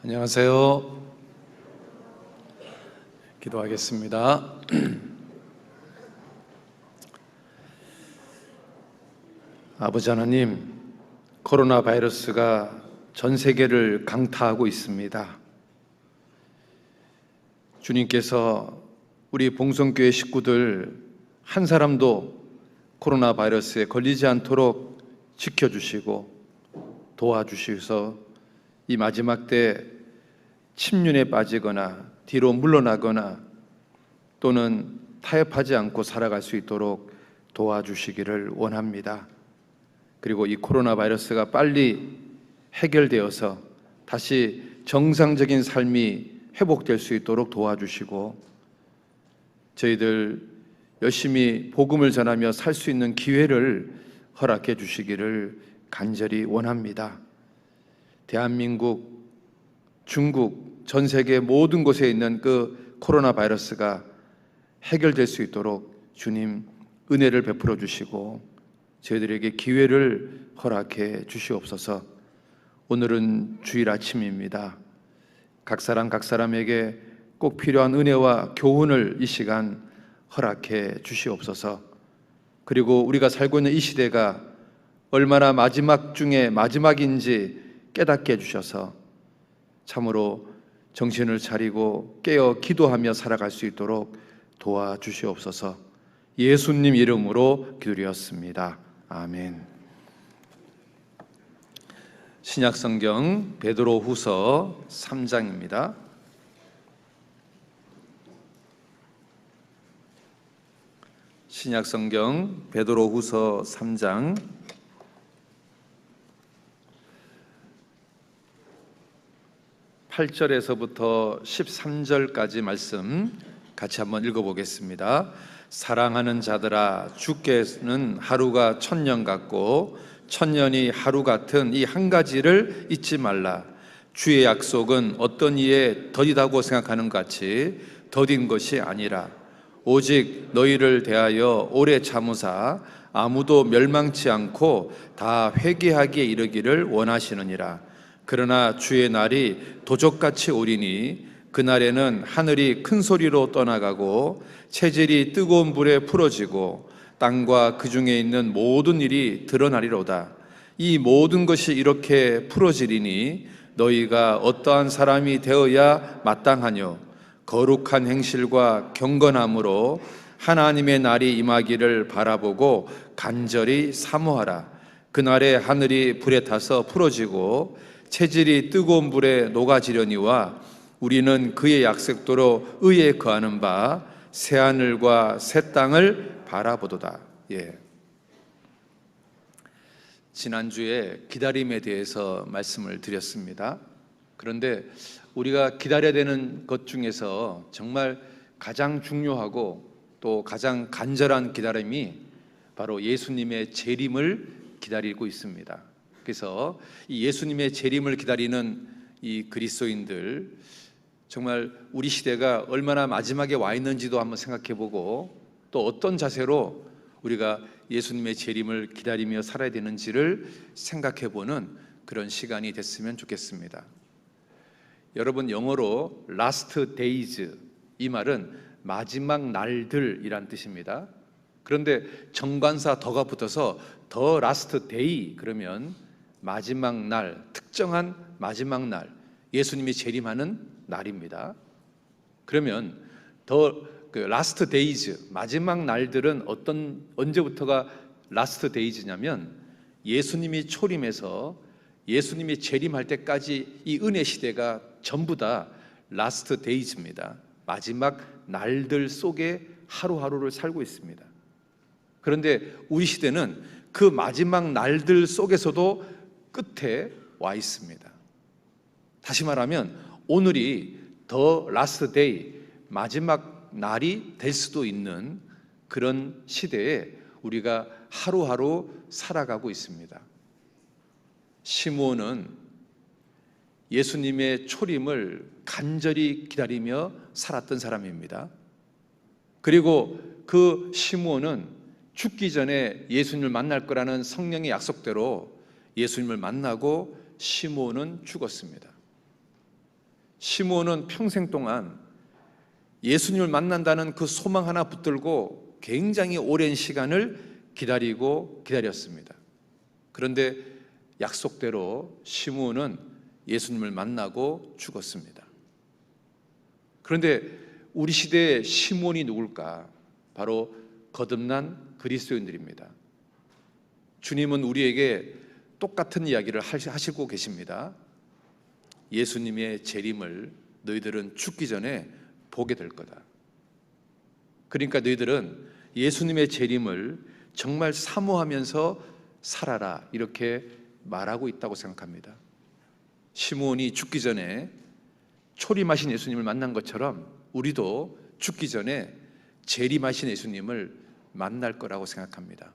안녕하세요. 기도하겠습니다. 아버지 하나님, 코로나 바이러스가 전 세계를 강타하고 있습니다. 주님께서 우리 봉성교회 식구들 한 사람도 코로나 바이러스에 걸리지 않도록 지켜주시고 도와주셔서 이 마지막 때 침륜에 빠지거나 뒤로 물러나거나 또는 타협하지 않고 살아갈 수 있도록 도와주시기를 원합니다. 그리고 이 코로나 바이러스가 빨리 해결되어서 다시 정상적인 삶이 회복될 수 있도록 도와주시고 저희들 열심히 복음을 전하며 살 수 있는 기회를 허락해 주시기를 간절히 원합니다. 대한민국, 중국, 전 세계 모든 곳에 있는 그 코로나 바이러스가 해결될 수 있도록 주님 은혜를 베풀어 주시고 저희들에게 기회를 허락해 주시옵소서. 오늘은 주일 아침입니다. 각 사람에게 꼭 필요한 은혜와 교훈을 이 시간 허락해 주시옵소서. 그리고 우리가 살고 있는 이 시대가 얼마나 마지막 중에 마지막인지 깨닫게 해주셔서 참으로 정신을 차리고 깨어 기도하며 살아갈 수 있도록 도와주시옵소서. 예수님 이름으로 기도드렸습니다. 아멘. 신약성경 베드로후서 3장입니다. 신약성경 베드로후서 3장 8절에서부터 13절까지 말씀 같이 한번 읽어보겠습니다. 사랑하는 자들아, 주께는 하루가 1000년 같고 1000년이 하루 같은 이 한 가지를 잊지 말라. 주의 약속은 어떤 이에 더디다고 생각하는 것 같이 더딘 것이 아니라 오직 너희를 대하여 오래 참으사 아무도 멸망치 않고 다 회개하기에 이르기를 원하시느니라. 그러나 주의 날이 도적같이 오리니 그날에는 하늘이 큰 소리로 떠나가고 체질이 뜨거운 불에 풀어지고 땅과 그 중에 있는 모든 일이 드러나리로다. 이 모든 것이 이렇게 풀어지리니 너희가 어떠한 사람이 되어야 마땅하뇨? 거룩한 행실과 경건함으로 하나님의 날이 임하기를 바라보고 간절히 사모하라. 그날에 하늘이 불에 타서 풀어지고 체질이 뜨거운 불에 녹아지려니와 우리는 그의 약속대로 의에 거하는 바 새하늘과 새 땅을 바라보도다. 지난주에 기다림에 대해서 말씀을 드렸습니다. 그런데 우리가 기다려야 되는 것 중에서 정말 가장 중요하고 또 가장 간절한 기다림이 바로 예수님의 재림을 기다리고 있습니다. 그래서 이 예수님의 재림을 기다리는 이 그리스도인들, 정말 우리 시대가 얼마나 마지막에 와 있는지도 한번 생각해 보고 또 어떤 자세로 우리가 예수님의 재림을 기다리며 살아야 되는지를 생각해 보는 그런 시간이 됐으면 좋겠습니다. 여러분, 영어로 last days, 이 말은 마지막 날들이란 뜻입니다. 그런데 정관사 더가 붙어서 the last day 그러면 마지막 날, 특정한 마지막 날, 예수님이 재림하는 날입니다. 그러면 last days, 마지막 날들은 언제부터가 last days냐면 예수님이 초림해서 예수님이 재림할 때까지 이 은혜 시대가 전부 다 last days입니다. 마지막 날들 속에 하루하루를 살고 있습니다. 그런데 우리 시대는 그 마지막 날들 속에서도 끝에 와 있습니다. 다시 말하면 오늘이 더 라스트 데이, 마지막 날이 될 수도 있는 그런 시대에 우리가 하루하루 살아가고 있습니다. 시므온은 예수님의 초림을 간절히 기다리며 살았던 사람입니다. 그리고 그 시므온은 죽기 전에 예수님을 만날 거라는 성령의 약속대로 예수님을 만나고 시므온은 죽었습니다. 시므온은 평생 동안 예수님을 만난다는 그 소망 하나 붙들고 굉장히 오랜 시간을 기다렸습니다. 그런데 약속대로 시므온은 예수님을 만나고 죽었습니다. 그런데 우리 시대의 시므온이 누굴까? 바로 거듭난 그리스도인들입니다. 주님은 우리에게 똑같은 이야기를 하시고 계십니다. 예수님의 재림을 너희들은 죽기 전에 보게 될 거다. 그러니까 너희들은 예수님의 재림을 정말 사모하면서 살아라, 이렇게 말하고 있다고 생각합니다. 시므온이 죽기 전에 초림하신 예수님을 만난 것처럼 우리도 죽기 전에 재림하신 예수님을 만날 거라고 생각합니다.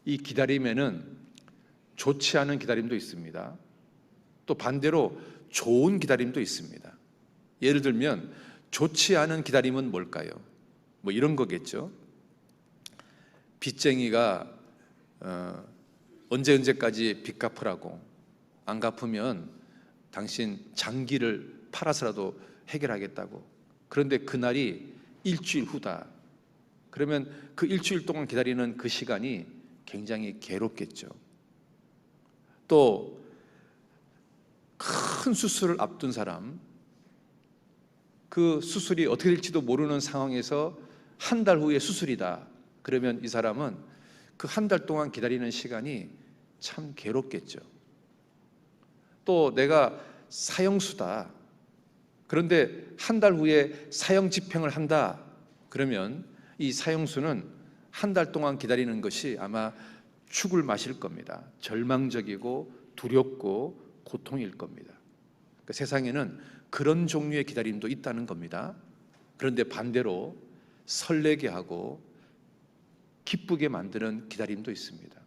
이 기다림에는 좋지 않은 기다림도 있습니다. 또 반대로 좋은 기다림도 있습니다. 예를 들면 좋지 않은 기다림은 뭘까요? 뭐 이런 거겠죠. 빚쟁이가 언제까지 빚 갚으라고, 안 갚으면 당신 장기를 팔아서라도 해결하겠다고. 그런데 그날이 일주일 후다. 그러면 그 일주일 동안 기다리는 그 시간이 굉장히 괴롭겠죠. 또 큰 수술을 앞둔 사람, 그 수술이 어떻게 될지도 모르는 상황에서 한 달 후에 수술이다. 그러면 이 사람은 그 한 달 동안 기다리는 시간이 참 괴롭겠죠. 또 내가 사형수다. 그런데 한 달 후에 사형 집행을 한다. 그러면 이 사형수는 한 달 동안 기다리는 것이 아마 죽을 맛일 겁니다. 절망적이고 두렵고 고통일 겁니다. 그러니까 세상에는 그런 종류의 기다림도 있다는 겁니다. 그런데 반대로 설레게 하고 기쁘게 만드는 기다림도 있습니다.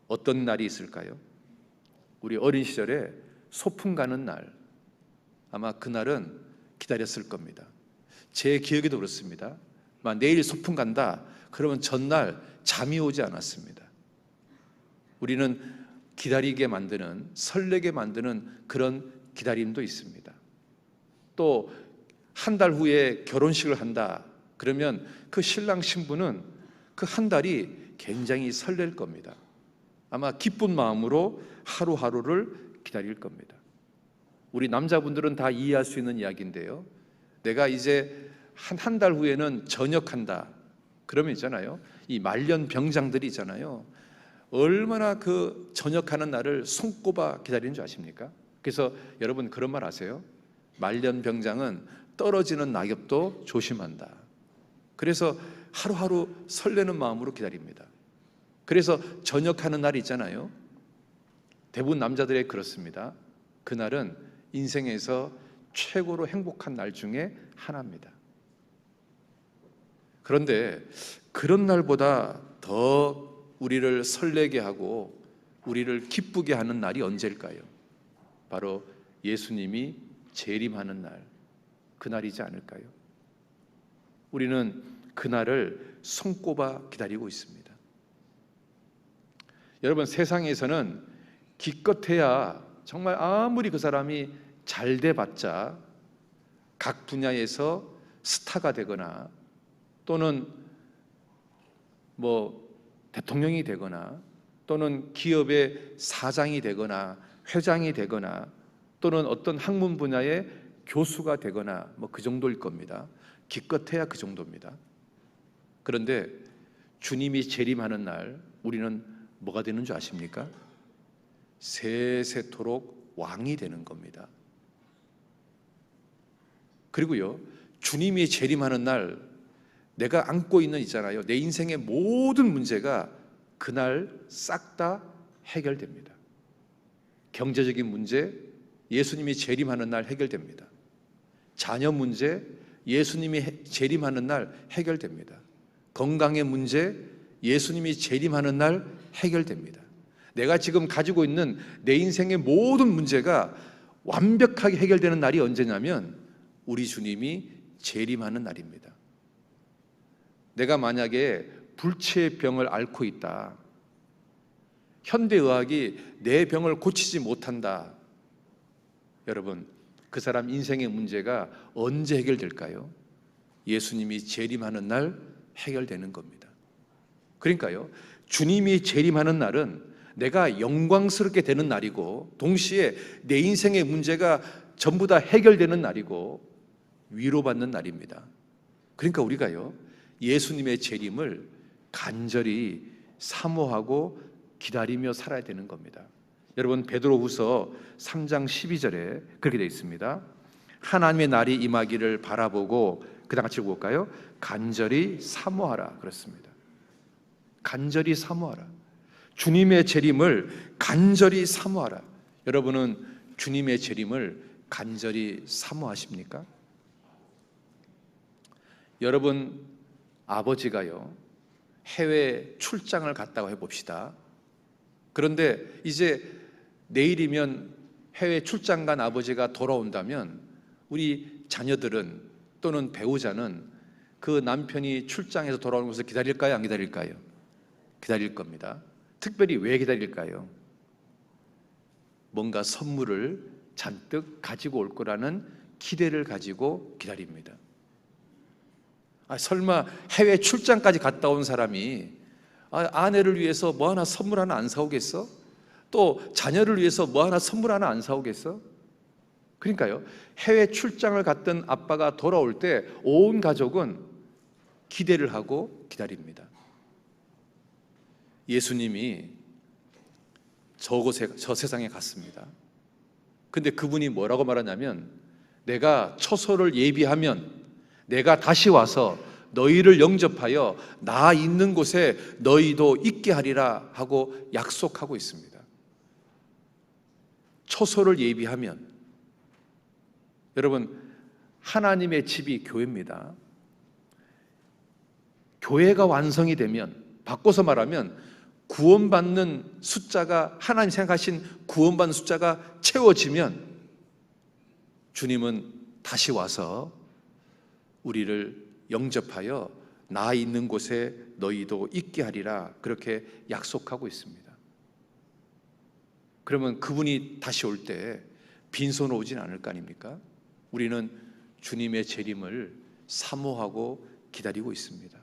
어떤 날이 있을까요? 우리 어린 시절에 소풍 가는 날, 아마 그날은 기다렸을 겁니다. 제 기억에도 그렇습니다. 내일 소풍 간다, 그러면 전날 잠이 오지 않았습니다. 우리는 기다리게 만드는, 설레게 만드는 그런 기다림도 있습니다. 또 한 달 후에 결혼식을 한다, 그러면 그 신랑 신부는 그 한 달이 굉장히 설렐 겁니다. 아마 기쁜 마음으로 하루하루를 기다릴 겁니다. 우리 남자분들은 다 이해할 수 있는 이야기인데요, 내가 이제 한 달 후에는 전역한다, 그러면 있잖아요, 이 말년 병장들이 있잖아요, 얼마나 그 전역하는 날을 손꼽아 기다리는 줄 아십니까? 그래서 여러분 그런 말 아세요? 말년 병장은 떨어지는 낙엽도 조심한다. 그래서 하루하루 설레는 마음으로 기다립니다. 그래서 전역하는 날이 있잖아요, 대부분 남자들이 그렇습니다. 그날은 인생에서 최고로 행복한 날 중에 하나입니다. 그런데 그런 날보다 더 우리를 설레게 하고 우리를 기쁘게 하는 날이 언제일까요? 바로 예수님이 재림하는 날, 그날이지 않을까요? 우리는 그날을 손꼽아 기다리고 있습니다. 여러분, 세상에서는 기껏해야 정말 아무리 그 사람이 잘 돼봤자 각 분야에서 스타가 되거나 또는 대통령이 되거나 또는 기업의 사장이 되거나 회장이 되거나 또는 어떤 학문 분야의 교수가 되거나 그 정도일 겁니다. 기껏해야 그 정도입니다. 그런데 주님이 재림하는 날 우리는 뭐가 되는 줄 아십니까? 세세토록 왕이 되는 겁니다. 그리고요, 주님이 재림하는 날 내가 안고 있는 있잖아요, 내 인생의 모든 문제가 그날 싹 다 해결됩니다. 경제적인 문제, 예수님이 재림하는 날 해결됩니다. 자녀 문제, 예수님이 재림하는 날 해결됩니다. 건강의 문제, 예수님이 재림하는 날 해결됩니다. 내가 지금 가지고 있는 내 인생의 모든 문제가 완벽하게 해결되는 날이 언제냐면 우리 주님이 재림하는 날입니다. 내가 만약에 불치의 병을 앓고 있다, 현대의학이 내 병을 고치지 못한다, 여러분, 그 사람 인생의 문제가 언제 해결될까요? 예수님이 재림하는 날 해결되는 겁니다. 그러니까요, 주님이 재림하는 날은 내가 영광스럽게 되는 날이고, 동시에 내 인생의 문제가 전부 다 해결되는 날이고 위로받는 날입니다. 그러니까 우리가요, 예수님의 재림을 간절히 사모하고 기다리며 살아야 되는 겁니다. 여러분, 베드로후서 3장 12절에 그렇게 되어 있습니다. 하나님의 날이 임하기를 바라보고, 그 다음 같이 읽어볼까요? 간절히 사모하라 그렇습니다. 간절히 사모하라. 주님의 재림을 간절히 사모하라. 여러분은 주님의 재림을 간절히 사모하십니까? 여러분, 아버지가요, 해외 출장을 갔다고 해봅시다. 그런데 이제 내일이면 해외 출장 간 아버지가 돌아온다면 우리 자녀들은 또는 배우자는 그 남편이 출장에서 돌아오는 것을 기다릴까요? 안 기다릴까요? 기다릴 겁니다. 특별히 왜 기다릴까요? 뭔가 선물을 잔뜩 가지고 올 거라는 기대를 가지고 기다립니다. 설마 해외 출장까지 갔다 온 사람이 아내를 위해서 뭐 하나 선물 하나 안 사오겠어? 또 자녀를 위해서 뭐 하나 선물 하나 안 사오겠어? 그러니까요, 해외 출장을 갔던 아빠가 돌아올 때 온 가족은 기대를 하고 기다립니다. 예수님이 저 세상에 갔습니다. 근데 그분이 뭐라고 말하냐면, 내가 처소를 예비하면 내가 다시 와서 너희를 영접하여 나 있는 곳에 너희도 있게 하리라 하고 약속하고 있습니다. 처소를 예비하면, 여러분, 하나님의 집이 교회입니다. 교회가 완성이 되면, 바꿔서 말하면 구원받는 숫자가, 하나님 생각하신 구원받는 숫자가 채워지면 주님은 다시 와서 우리를 영접하여 나 있는 곳에 너희도 있게 하리라 그렇게 약속하고 있습니다. 그러면 그분이 다시 올 때 빈손으로 오진 않을 거 아닙니까? 우리는 주님의 재림을 사모하고 기다리고 있습니다.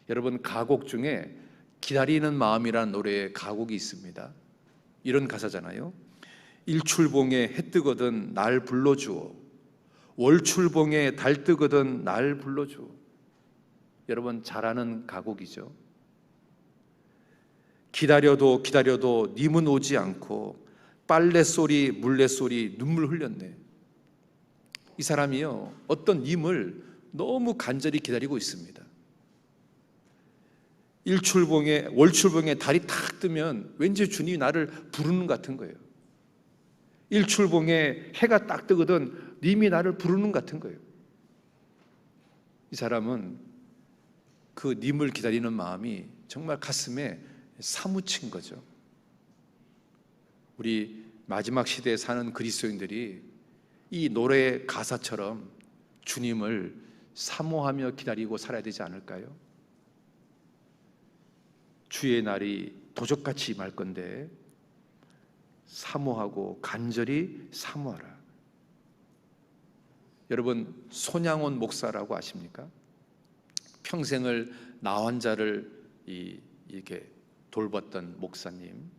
여러분, 가곡 중에 기다리는 마음이라는 노래에 가곡이 있습니다. 이런 가사잖아요. 일출봉에 해 뜨거든 날 불러주오, 월출봉에 달 뜨거든 날 불러주오. 여러분, 잘 아는 가곡이죠. 기다려도 기다려도 님은 오지 않고 빨래소리 물레소리 눈물 흘렸네. 이 사람이요, 어떤 님을 너무 간절히 기다리고 있습니다. 월출봉에 달이 탁 뜨면 왠지 주님이 나를 부르는 것 같은 거예요. 일출봉에 해가 딱 뜨거든 님이 나를 부르는 것 같은 거예요. 이 사람은 그 님을 기다리는 마음이 정말 가슴에 사무친 거죠. 우리 마지막 시대에 사는 그리스도인들이 이 노래의 가사처럼 주님을 사모하며 기다리고 살아야 되지 않을까요? 주의 날이 도적같이 임할 건데 사모하고 간절히 사모하라. 여러분, 손양원 목사라고 아십니까? 평생을 나 환자를 이렇게 돌봤던 목사님,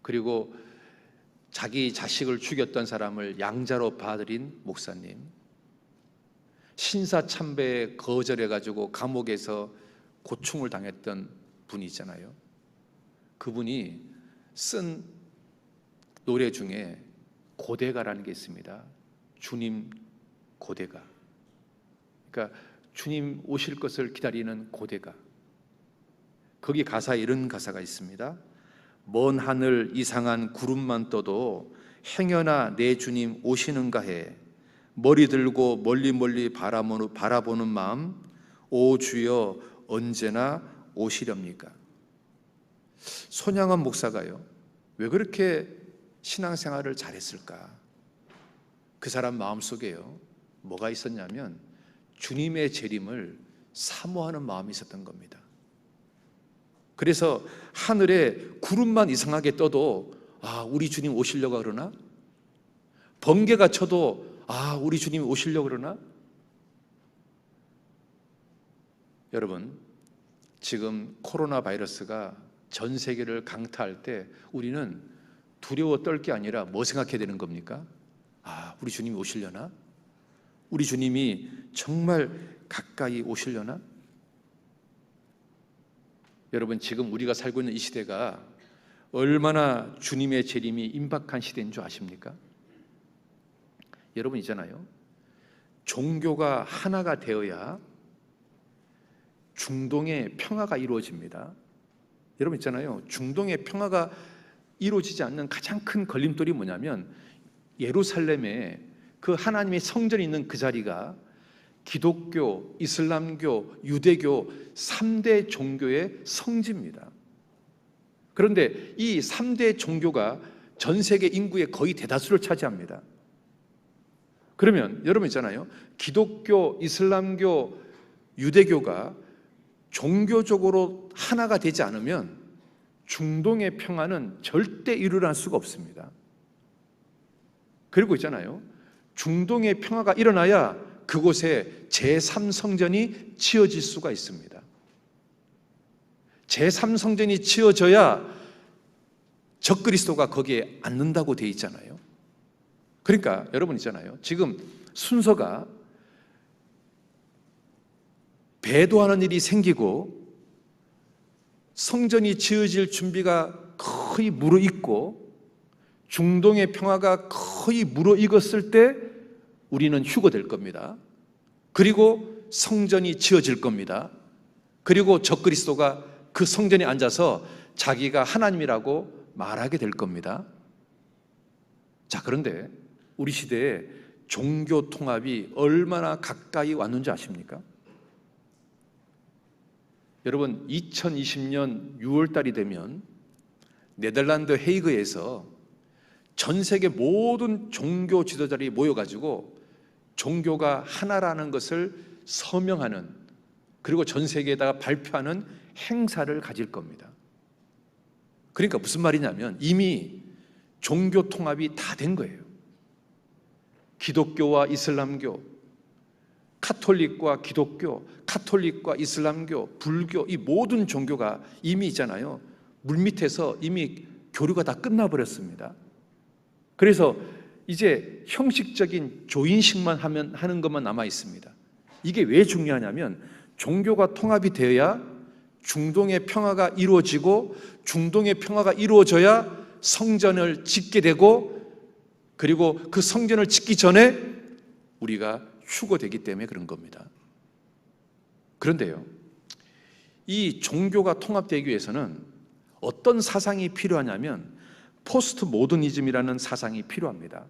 그리고 자기 자식을 죽였던 사람을 양자로 봐들인 목사님, 신사참배에 거절해가지고 감옥에서 고충을 당했던 분이 있잖아요. 그분이 쓴 노래 중에 고대가라는 게 있습니다. 주님 고대가. 그러니까 주님 오실 것을 기다리는 고대가. 거기 가사에 이런 가사가 있습니다. 먼 하늘 이상한 구름만 떠도 행여나 내 주님 오시는가 해. 머리 들고 멀리 멀리 바라보는 마음, 오 주여 언제나 오시렵니까? 손양원 목사가요, 왜 그렇게 신앙생활을 잘했을까? 그 사람 마음속에요, 뭐가 있었냐면 주님의 재림을 사모하는 마음이 있었던 겁니다. 그래서 하늘에 구름만 이상하게 떠도 우리 주님 오시려고 그러나? 번개가 쳐도 우리 주님이 오시려고 그러나? 여러분, 지금 코로나 바이러스가 전 세계를 강타할 때 우리는 두려워 떨 게 아니라 뭐 생각해야 되는 겁니까? 우리 주님이 오시려나? 우리 주님이 정말 가까이 오시려나? 여러분, 지금 우리가 살고 있는 이 시대가 얼마나 주님의 재림이 임박한 시대인 줄 아십니까? 여러분 있잖아요, 종교가 하나가 되어야 중동의 평화가 이루어집니다. 여러분 있잖아요, 중동의 평화가 이루어지지 않는 가장 큰 걸림돌이 뭐냐면 예루살렘에 그 하나님의 성전이 있는 그 자리가 기독교, 이슬람교, 유대교 3대 종교의 성지입니다. 그런데 이 3대 종교가 전 세계 인구의 거의 대다수를 차지합니다. 그러면 여러분 있잖아요, 기독교, 이슬람교, 유대교가 종교적으로 하나가 되지 않으면 중동의 평화는 절대 일어날 수가 없습니다. 그리고 있잖아요, 중동의 평화가 일어나야 그곳에 제3성전이 지어질 수가 있습니다. 제3성전이 지어져야 적그리스도가 거기에 앉는다고 되어 있잖아요. 그러니까 여러분 있잖아요, 지금 순서가 배도하는 일이 생기고 성전이 지어질 준비가 거의 무르익고 중동의 평화가 거의 무르익었을 때 우리는 휴거될 겁니다. 그리고 성전이 지어질 겁니다. 그리고 적그리스도가 그 성전에 앉아서 자기가 하나님이라고 말하게 될 겁니다. 자, 그런데 우리 시대에 종교 통합이 얼마나 가까이 왔는지 아십니까? 여러분, 2020년 6월 달이 되면 네덜란드 헤이그에서 전 세계 모든 종교 지도자들이 모여가지고 종교가 하나라는 것을 서명하는, 그리고 전 세계에다가 발표하는 행사를 가질 겁니다. 그러니까 무슨 말이냐면 이미 종교 통합이 다 된 거예요. 기독교와 이슬람교, 카톨릭과 기독교, 카톨릭과 이슬람교, 불교, 이 모든 종교가 이미 있잖아요, 물밑에서 이미 교류가 다 끝나버렸습니다. 그래서 이제 형식적인 조인식만 하는 것만 남아 있습니다. 이게 왜 중요하냐면 종교가 통합이 되어야 중동의 평화가 이루어지고 중동의 평화가 이루어져야 성전을 짓게 되고, 그리고 그 성전을 짓기 전에 우리가 휴거되기 때문에 그런 겁니다. 그런데요, 이 종교가 통합되기 위해서는 어떤 사상이 필요하냐면 포스트 모더니즘이라는 사상이 필요합니다.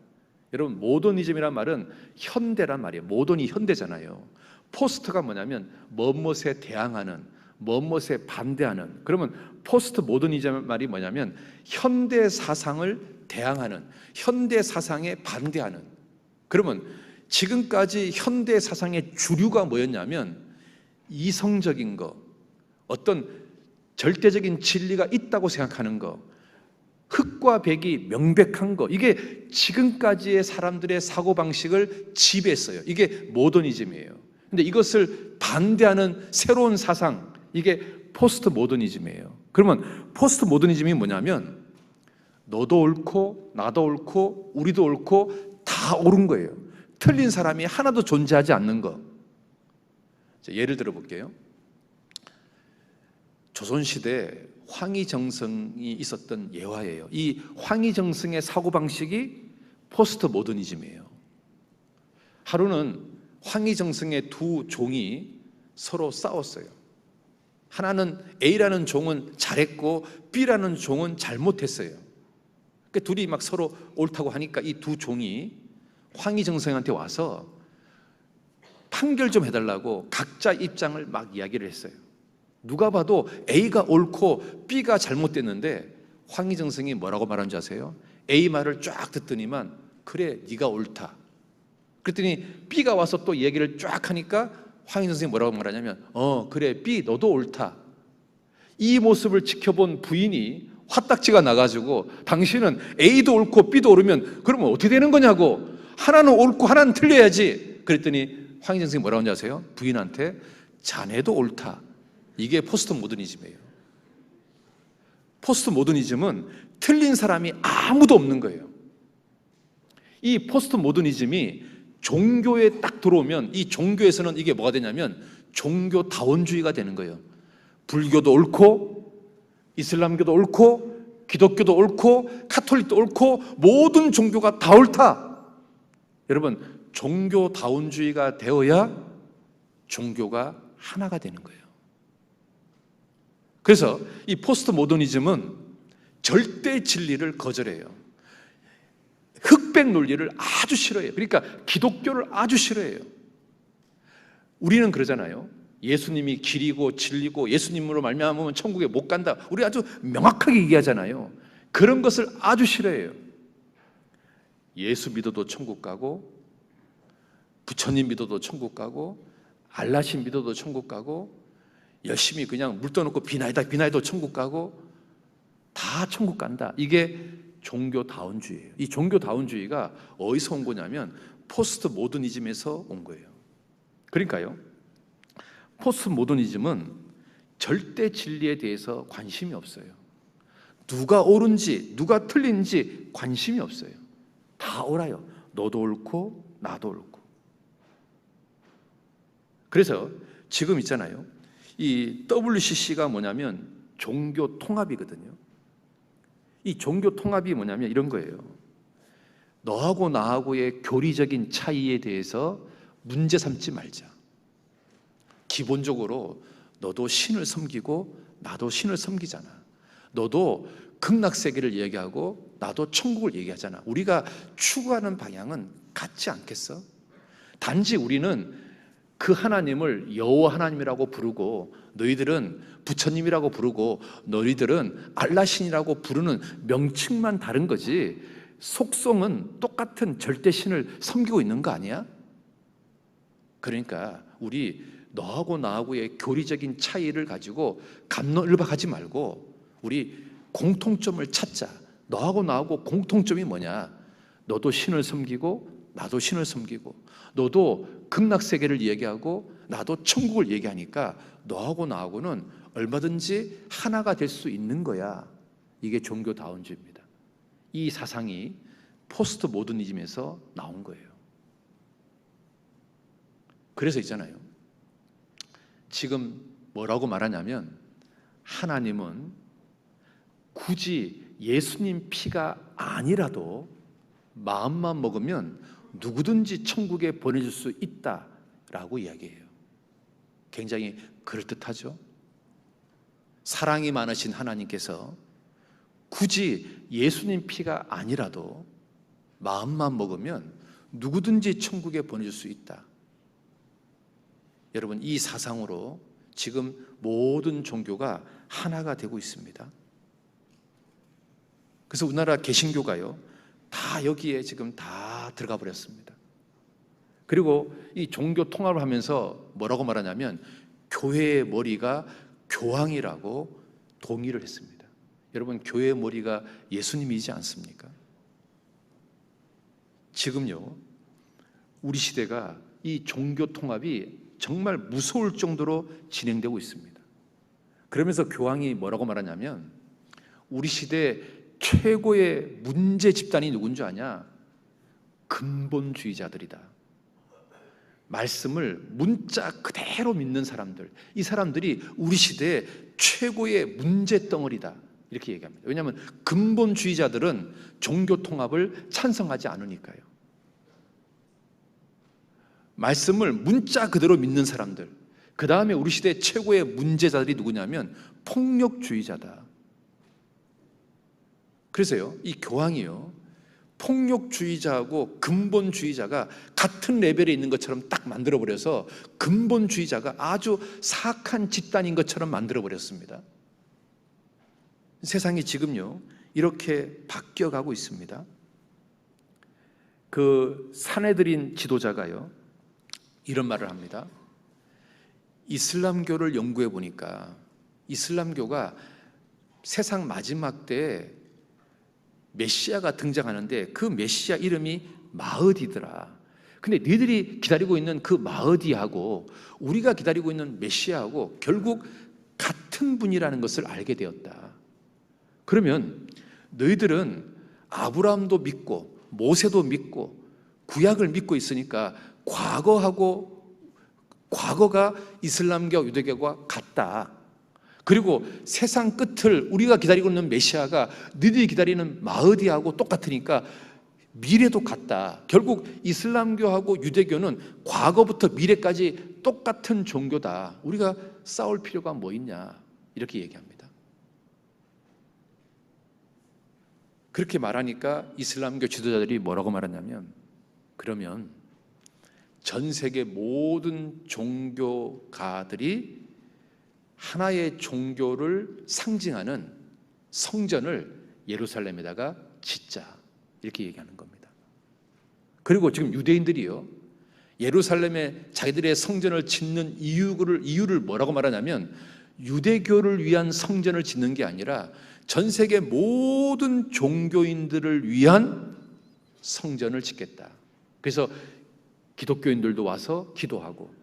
여러분, 모더니즘이란 말은 현대란 말이에요. 모던이 현대잖아요. 포스트가 뭐냐면 뭐뭇에 대항하는, 뭐뭇에 반대하는. 그러면 포스트 모더니즘 말이 뭐냐면 현대 사상을 대항하는, 현대 사상에 반대하는. 그러면 지금까지 현대 사상의 주류가 뭐였냐면 이성적인 거, 어떤 절대적인 진리가 있다고 생각하는 거, 흑과 백이 명백한 거, 이게 지금까지의 사람들의 사고방식을 지배했어요. 이게 모더니즘이에요. 근데 이것을 반대하는 새로운 사상, 이게 포스트 모더니즘이에요. 그러면 포스트 모더니즘이 뭐냐면 너도 옳고 나도 옳고 우리도 옳고 다 옳은 거예요. 틀린 사람이 하나도 존재하지 않는 거. 예를 들어 볼게요. 조선시대 황희정성이 있었던 예화예요. 이 황희정성의 사고방식이 포스트 모더니즘이에요. 하루는 황희정성의 두 종이 서로 싸웠어요. 하나는 A라는 종은 잘했고 B라는 종은 잘못했어요. 그러니까 둘이 막 서로 옳다고 하니까 이 두 종이 황희정성한테 와서 판결 좀 해달라고 각자 입장을 막 이야기를 했어요. 누가 봐도 A가 옳고 B가 잘못됐는데 황희정성이 뭐라고 말한지 아세요? A 말을 쫙 듣더니만 그래 네가 옳다. 그랬더니 B가 와서 또 얘기를 쫙 하니까 황희정성이 뭐라고 말하냐면 그래 B 너도 옳다. 이 모습을 지켜본 부인이 화딱지가 나가지고 당신은 A도 옳고 B도 옳으면 그러면 어떻게 되는 거냐고, 하나는 옳고 하나는 틀려야지. 그랬더니 황희정 선생님이 뭐라고 하는지 아세요? 부인한테 자네도 옳다. 이게 포스트 모더니즘이에요. 포스트 모더니즘은 틀린 사람이 아무도 없는 거예요. 이 포스트 모더니즘이 종교에 딱 들어오면 이 종교에서는 이게 뭐가 되냐면 종교다원주의가 되는 거예요. 불교도 옳고 이슬람교도 옳고 기독교도 옳고 카톨릭도 옳고 모든 종교가 다 옳다. 여러분, 종교다원주의가 되어야 종교가 하나가 되는 거예요. 그래서 이 포스트 모더니즘은 절대 진리를 거절해요. 흑백 논리를 아주 싫어해요. 그러니까 기독교를 아주 싫어해요. 우리는 그러잖아요. 예수님이 길이고 진리고 예수님으로 말미암으면 천국에 못 간다. 우리 아주 명확하게 얘기하잖아요. 그런 것을 아주 싫어해요. 예수 믿어도 천국 가고, 부처님 믿어도 천국 가고, 알라신 믿어도 천국 가고, 열심히 그냥 물 떠놓고 비나이도 천국 가고, 다 천국 간다. 이게 종교다원주의예요. 이 종교다원주의가 어디서 온 거냐면 포스트 모더니즘에서 온 거예요. 그러니까요, 포스트 모더니즘은 절대 진리에 대해서 관심이 없어요. 누가 옳은지 누가 틀린지 관심이 없어요. 다 옳아요. 너도 옳고 나도 옳고. 그래서 지금 있잖아요, 이 WCC가 뭐냐면 종교 통합이거든요. 이 종교 통합이 뭐냐면 이런 거예요. 너하고 나하고의 교리적인 차이에 대해서 문제 삼지 말자. 기본적으로 너도 신을 섬기고 나도 신을 섬기잖아. 너도 극락세계를 얘기하고 나도 천국을 얘기하잖아. 우리가 추구하는 방향은 같지 않겠어? 단지 우리는 그 하나님을 여호와 하나님이라고 부르고 너희들은 부처님이라고 부르고 너희들은 알라신이라고 부르는 명칭만 다른 거지, 속성은 똑같은 절대신을 섬기고 있는 거 아니야? 그러니까 우리 너하고 나하고의 교리적인 차이를 가지고 갑론을박하지 말고 우리 공통점을 찾자. 너하고 나하고 공통점이 뭐냐? 너도 신을 섬기고 나도 신을 섬기고, 너도 극락세계를 얘기하고 나도 천국을 얘기하니까 너하고 나하고는 얼마든지 하나가 될 수 있는 거야. 이게 종교다원주의입니다. 이 사상이 포스트 모더니즘에서 나온 거예요. 그래서 있잖아요, 지금 뭐라고 말하냐면 하나님은 굳이 예수님 피가 아니라도 마음만 먹으면 누구든지 천국에 보내줄 수 있다라고 이야기해요. 굉장히 그럴듯하죠? 사랑이 많으신 하나님께서 굳이 예수님 피가 아니라도 마음만 먹으면 누구든지 천국에 보내줄 수 있다. 여러분, 이 사상으로 지금 모든 종교가 하나가 되고 있습니다. 그래서 우리나라 개신교가요, 다 여기에 지금 다 들어가 버렸습니다. 그리고 이 종교 통합을 하면서 뭐라고 말하냐면 교회의 머리가 교황이라고 동의를 했습니다. 여러분, 교회의 머리가 예수님이지 않습니까? 지금요, 우리 시대가 이 종교 통합이 정말 무서울 정도로 진행되고 있습니다. 그러면서 교황이 뭐라고 말하냐면 우리 시대 최고의 문제 집단이 누군지 아냐? 근본주의자들이다. 말씀을 문자 그대로 믿는 사람들, 이 사람들이 우리 시대의 최고의 문제 덩어리다, 이렇게 얘기합니다. 왜냐하면 근본주의자들은 종교 통합을 찬성하지 않으니까요. 말씀을 문자 그대로 믿는 사람들, 그 다음에 우리 시대 최고의 문제자들이 누구냐면 폭력주의자다. 그래서요, 이 교황이요, 폭력주의자하고 근본주의자가 같은 레벨에 있는 것처럼 딱 만들어버려서 근본주의자가 아주 사악한 집단인 것처럼 만들어버렸습니다. 세상이 지금요 이렇게 바뀌어가고 있습니다. 그 사내들인 지도자가요 이런 말을 합니다. 이슬람교를 연구해 보니까 이슬람교가 세상 마지막 때에 메시아가 등장하는데 그 메시아 이름이 마흐디더라. 근데 너희들이 기다리고 있는 그 마흐디하고 우리가 기다리고 있는 메시아하고 결국 같은 분이라는 것을 알게 되었다. 그러면 너희들은 아브라함도 믿고 모세도 믿고 구약을 믿고 있으니까 과거가 이슬람교 유대교가 같다. 그리고 세상 끝을 우리가 기다리고 있는 메시아가 너희들이 기다리는 마흐디하고 똑같으니까 미래도 같다. 결국 이슬람교하고 유대교는 과거부터 미래까지 똑같은 종교다. 우리가 싸울 필요가 뭐 있냐, 이렇게 얘기합니다. 그렇게 말하니까 이슬람교 지도자들이 뭐라고 말하냐면, 그러면 전 세계 모든 종교가들이 하나의 종교를 상징하는 성전을 예루살렘에다가 짓자, 이렇게 얘기하는 겁니다. 그리고 지금 유대인들이요, 예루살렘에 자기들의 성전을 짓는 이유를 뭐라고 말하냐면, 유대교를 위한 성전을 짓는 게 아니라 전 세계 모든 종교인들을 위한 성전을 짓겠다. 그래서 기독교인들도 와서 기도하고,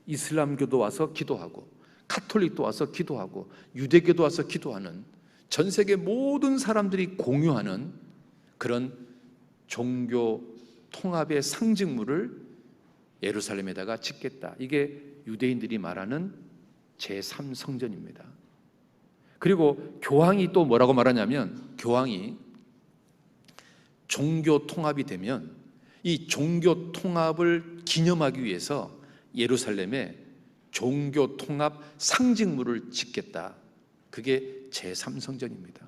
이슬람교도 와서 기도하고, 카톨릭도 와서 기도하고, 유대교도 와서 기도하는, 전 세계 모든 사람들이 공유하는 그런 종교 통합의 상징물을 예루살렘에다가 짓겠다. 이게 유대인들이 말하는 제3성전입니다. 그리고 교황이 또 뭐라고 말하냐면, 교황이 종교 통합이 되면 이 종교 통합을 기념하기 위해서 예루살렘에 종교 통합 상징물을 짓겠다. 그게 제3성전입니다.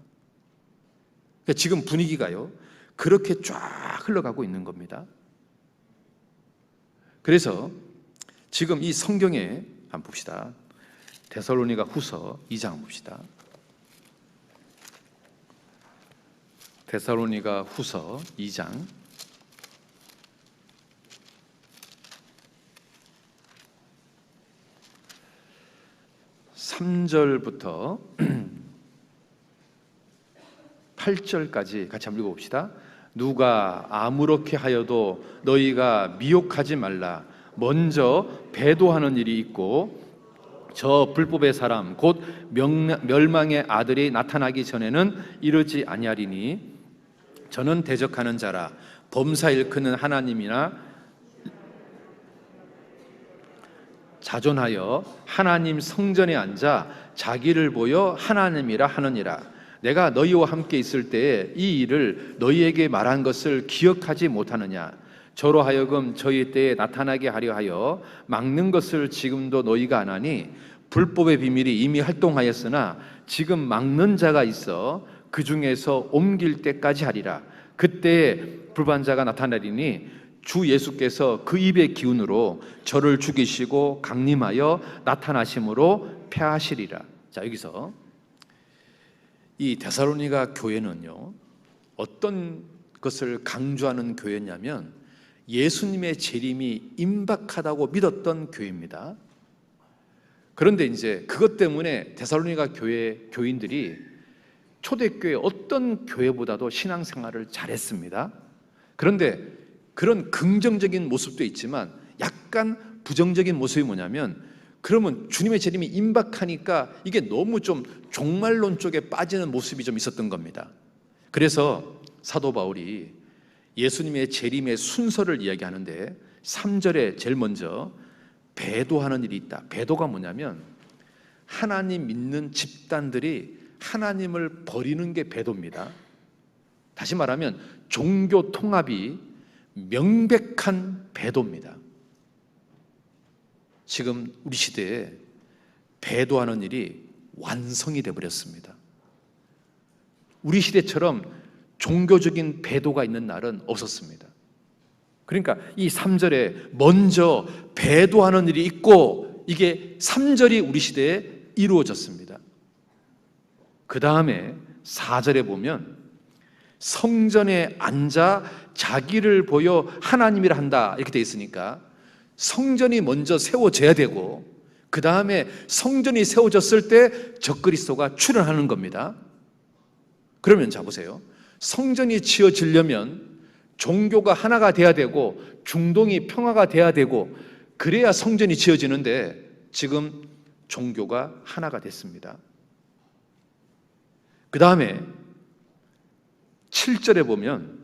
그러니까 지금 분위기가요, 그렇게 쫙 흘러가고 있는 겁니다. 그래서 지금 이 성경에 한번 봅시다. 데살로니가 후서 2장 봅시다. 데살로니가 후서 2장 3절부터 8절까지 같이 한번 읽어봅시다. 누가 아무렇게 하여도 너희가 미혹하지 말라. 먼저 배도하는 일이 있고 저 불법의 사람 곧 멸망의 아들이 나타나기 전에는 이르지 아니하리니 저는 대적하는 자라. 범사 일컫는 하나님이나 자존하여 하나님 성전에 앉아 자기를 보여 하나님이라 하느니라. 내가 너희와 함께 있을 때에 이 일을 너희에게 말한 것을 기억하지 못하느냐. 저로 하여금 저희 때에 나타나게 하려 하여 막는 것을 지금도 너희가 안 하니 불법의 비밀이 이미 활동하였으나 지금 막는 자가 있어 그 중에서 옮길 때까지 하리라. 그때에 불반자가 나타나리니 주 예수께서 그 입의 기운으로 저를 죽이시고 강림하여 나타나심으로 패하시리라. 자, 여기서 이 데살로니가 교회는요, 어떤 것을 강조하는 교회냐면 예수님의 재림이 임박하다고 믿었던 교회입니다. 그런데 이제 그것 때문에 데살로니가 교회 교인들이 초대교회 어떤 교회보다도 신앙생활을 잘했습니다. 그런데 그런 긍정적인 모습도 있지만 약간 부정적인 모습이 뭐냐면, 그러면 주님의 재림이 임박하니까 이게 너무 좀 종말론 쪽에 빠지는 모습이 좀 있었던 겁니다. 그래서 사도 바울이 예수님의 재림의 순서를 이야기하는데 3절에 제일 먼저 배도하는 일이 있다. 배도가 뭐냐면 하나님 믿는 집단들이 하나님을 버리는 게 배도입니다. 다시 말하면 종교 통합이 명백한 배도입니다. 지금 우리 시대에 배도하는 일이 완성이 되어버렸습니다. 우리 시대처럼 종교적인 배도가 있는 날은 없었습니다. 그러니까 이 3절에 먼저 배도하는 일이 있고 이게 3절이 우리 시대에 이루어졌습니다. 그 다음에 4절에 보면 성전에 앉아 자기를 보여 하나님이라 한다 이렇게 되어 있으니까 성전이 먼저 세워져야 되고 그 다음에 성전이 세워졌을 때 적그리스도가 출현하는 겁니다. 그러면 자 보세요. 성전이 지어지려면 종교가 하나가 돼야 되고 중동이 평화가 돼야 되고 그래야 성전이 지어지는데 지금 종교가 하나가 됐습니다. 그 다음에 7절에 보면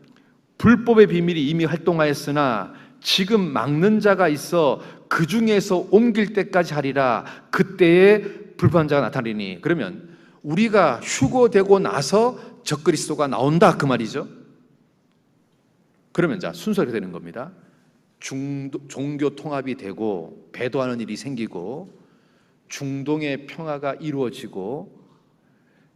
불법의 비밀이 이미 활동하였으나 지금 막는 자가 있어 그 중에서 옮길 때까지 하리라. 그때에 불법한 자가 나타나리니. 그러면 우리가 휴거되고 나서 적그리스도가 나온다 그 말이죠. 그러면 자 순서가 되는 겁니다. 종교 통합이 되고 배도하는 일이 생기고 중동의 평화가 이루어지고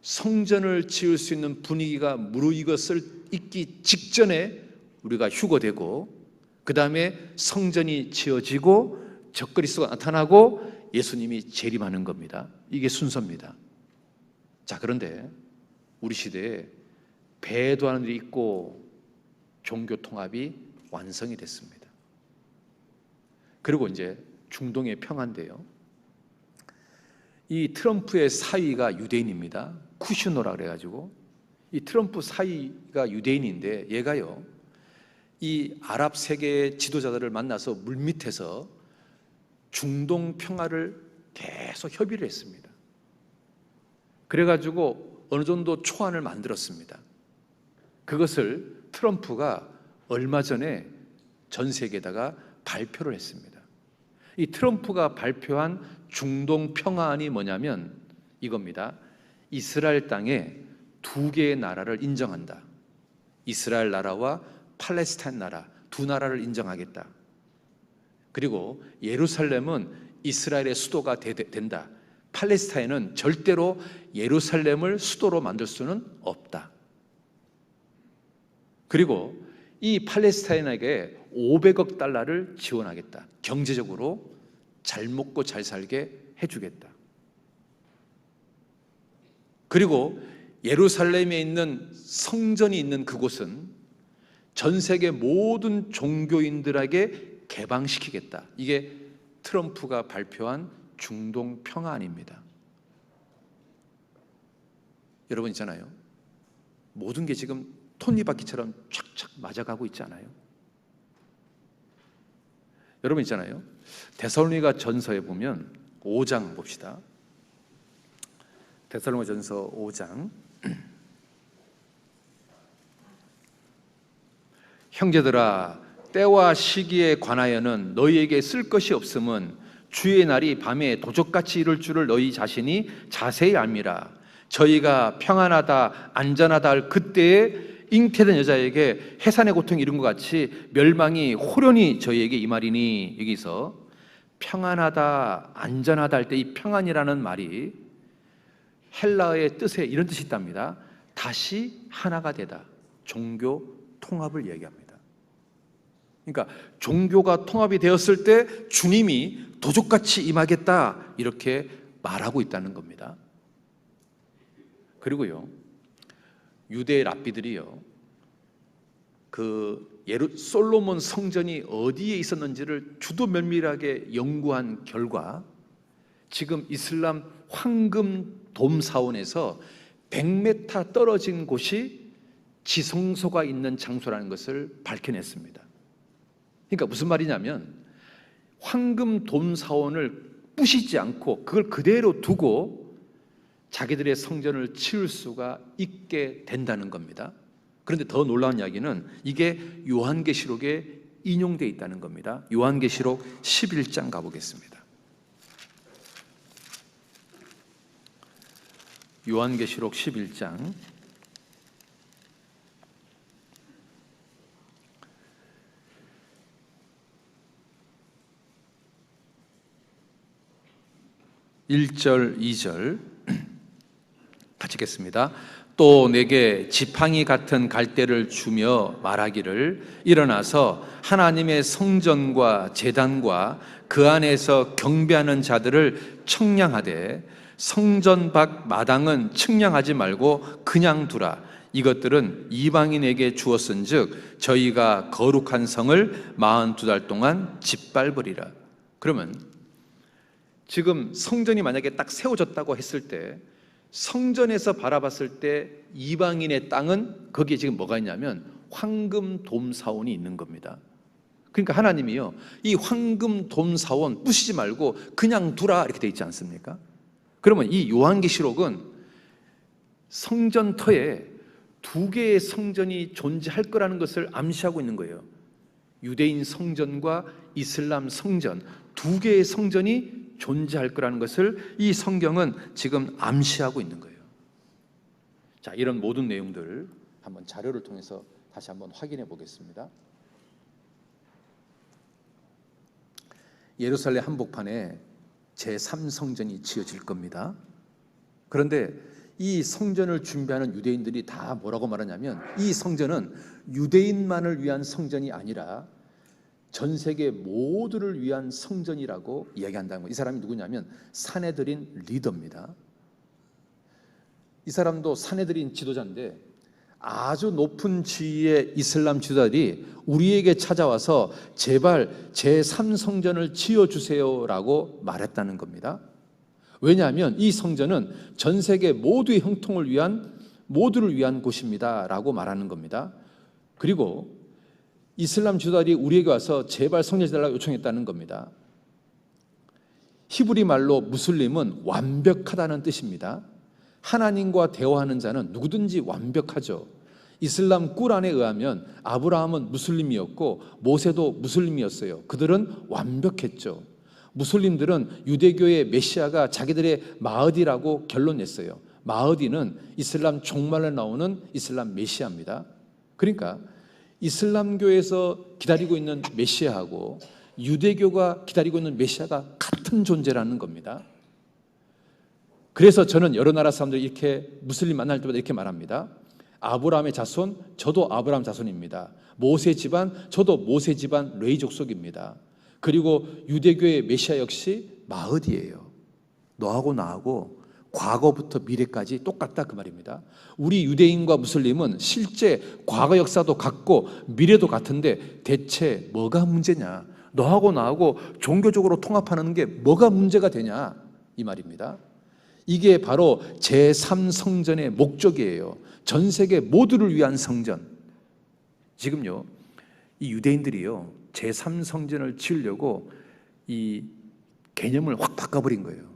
성전을 지을 수 있는 분위기가 무르익기 직전에 우리가 휴거되고 그 다음에 성전이 지어지고 적그리스도가 나타나고 예수님이 재림하는 겁니다. 이게 순서입니다. 자, 그런데 우리 시대에 배도하는 일이 있고 종교 통합이 완성이 됐습니다. 그리고 이제 중동의 평화인데요, 이 트럼프의 사위가 유대인입니다. 쿠슈노라 그래가지고 이 트럼프 사위가 유대인인데 얘가요 이 아랍 세계의 지도자들을 만나서 물밑에서 중동 평화를 계속 협의를 했습니다. 그래가지고 어느 정도 초안을 만들었습니다. 그것을 트럼프가 얼마 전에 전 세계에다가 발표를 했습니다. 이 트럼프가 발표한 중동 평화안이 뭐냐면 이겁니다. 이스라엘 땅에 두 개의 나라를 인정한다. 이스라엘 나라와 팔레스타인 나라 두 나라를 인정하겠다. 그리고 예루살렘은 이스라엘의 수도가 된다. 팔레스타인은 절대로 예루살렘을 수도로 만들 수는 없다. 그리고 이 팔레스타인에게 500억 달러를 지원하겠다. 경제적으로 잘 먹고 잘 살게 해주겠다. 그리고 예루살렘에 있는 성전이 있는 그곳은 전 세계 모든 종교인들에게 개방시키겠다. 이게 트럼프가 발표한 중동 평화안입니다. 여러분 있잖아요, 모든 게 지금 톱니바퀴처럼 착착 맞아가고 있지 않아요? 여러분 있잖아요, 데살로니가 전서에 보면 5장 봅시다. 데살로니가 전서 5장. 형제들아, 때와 시기에 관하여는 너희에게 쓸 것이 없음은 주의 날이 밤에 도적같이 이룰 줄을 너희 자신이 자세히 압니다. 저희가 평안하다 안전하다 할 그때에 잉태된 여자에게 해산의 고통이 이룬 것 같이 멸망이 호련히 저희에게 임하리니. 여기서 평안하다 안전하다 할 때 이 평안이라는 말이 헬라어의 뜻에 이런 뜻이 있답니다. 다시 하나가 되다. 종교 통합을 얘기합니다. 그러니까 종교가 통합이 되었을 때 주님이 도적같이 임하겠다 이렇게 말하고 있다는 겁니다. 그리고요, 유대 랍비들이요 솔로몬 성전이 어디에 있었는지를 주도 면밀하게 연구한 결과 지금 이슬람 황금 돔 사원에서 100m 떨어진 곳이 지성소가 있는 장소라는 것을 밝혀냈습니다. 그러니까 무슨 말이냐면 황금 돔 사원을 부시지 않고 그걸 그대로 두고 자기들의 성전을 지을 수가 있게 된다는 겁니다. 그런데 더 놀라운 이야기는 이게 요한계시록에 인용되어 있다는 겁니다. 요한계시록 11장 가보겠습니다. 요한계시록 11장 1절 2절 같이 읽겠습니다. 또 내게 지팡이 같은 갈대를 주며 말하기를 일어나서 하나님의 성전과 제단과 그 안에서 경배하는 자들을 청량하되 성전 밖 마당은 측량하지 말고 그냥 두라. 이것들은 이방인에게 주었은즉 저희가 거룩한 성을 42달 동안 짓밟으리라. 그러면 지금 성전이 만약에 딱 세워졌다고 했을 때 성전에서 바라봤을 때 이방인의 땅은 거기에 지금 뭐가 있냐면 황금 돔사원이 있는 겁니다. 그러니까 하나님이요, 이 황금 돔사원 부시지 말고 그냥 두라 이렇게 돼 있지 않습니까? 그러면 이 요한계시록은 성전터에 두 개의 성전이 존재할 거라는 것을 암시하고 있는 거예요. 유대인 성전과 이슬람 성전, 두 개의 성전이 존재할 거라는 것을 이 성경은 지금 암시하고 있는 거예요. 자, 이런 모든 내용들 한번 자료를 통해서 다시 한번 확인해 보겠습니다. 예루살렘 한복판에 제3성전이 지어질 겁니다. 그런데 이 성전을 준비하는 유대인들이 다 뭐라고 말하냐면 이 성전은 유대인만을 위한 성전이 아니라 전 세계 모두를 위한 성전이라고 이야기한다는 거예요. 이 사람이 누구냐면 산헤드린 리더입니다. 이 사람도 산헤드린 지도자인데 아주 높은 지위의 이슬람 지도자들이 우리에게 찾아와서 제발 제3성전을 지어주세요라고 말했다는 겁니다. 왜냐하면 이 성전은 전 세계 모두의 형통을 위한, 모두를 위한 곳입니다 라고 말하는 겁니다. 그리고 이슬람 지도자들이 우리에게 와서 제발 성전 지어달라고 요청했다는 겁니다. 히브리 말로 무슬림은 완벽하다는 뜻입니다. 하나님과 대화하는 자는 누구든지 완벽하죠. 이슬람 꾸란에 의하면 아브라함은 무슬림이었고 모세도 무슬림이었어요. 그들은 완벽했죠. 무슬림들은 유대교의 메시아가 자기들의 마흐디라고 결론냈어요. 마흐디는 이슬람 종말에 나오는 이슬람 메시아입니다. 그러니까 이슬람교에서 기다리고 있는 메시아하고 유대교가 기다리고 있는 메시아가 같은 존재라는 겁니다. 그래서 저는 여러 나라 사람들이 이렇게 무슬림 만날 때마다 이렇게 말합니다. 아브라함의 자손, 저도 아브라함 자손입니다. 모세 집안, 저도 모세 집안 레위 족속입니다. 그리고 유대교의 메시아 역시 마흐디예요. 너하고 나하고 과거부터 미래까지 똑같다 그 말입니다. 우리 유대인과 무슬림은 실제 과거 역사도 같고 미래도 같은데 대체 뭐가 문제냐? 너하고 나하고 종교적으로 통합하는 게 뭐가 문제가 되냐? 이 말입니다. 이게 바로 제3성전의 목적이에요. 전 세계 모두를 위한 성전. 지금요, 이 유대인들이요, 제3성전을 지으려고 이 개념을 확 바꿔버린 거예요.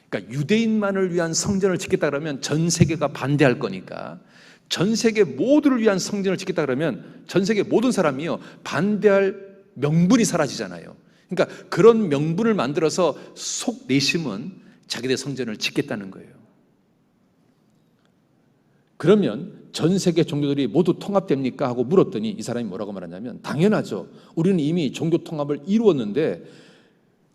그러니까 유대인만을 위한 성전을 짓겠다 그러면 전 세계가 반대할 거니까 전 세계 모두를 위한 성전을 짓겠다 그러면 전 세계 모든 사람이요, 반대할 명분이 사라지잖아요. 그러니까 그런 명분을 만들어서 속 내심은 자기들 성전을 짓겠다는 거예요. 그러면 전 세계 종교들이 모두 통합됩니까? 하고 물었더니 이 사람이 뭐라고 말하냐면 당연하죠. 우리는 이미 종교 통합을 이루었는데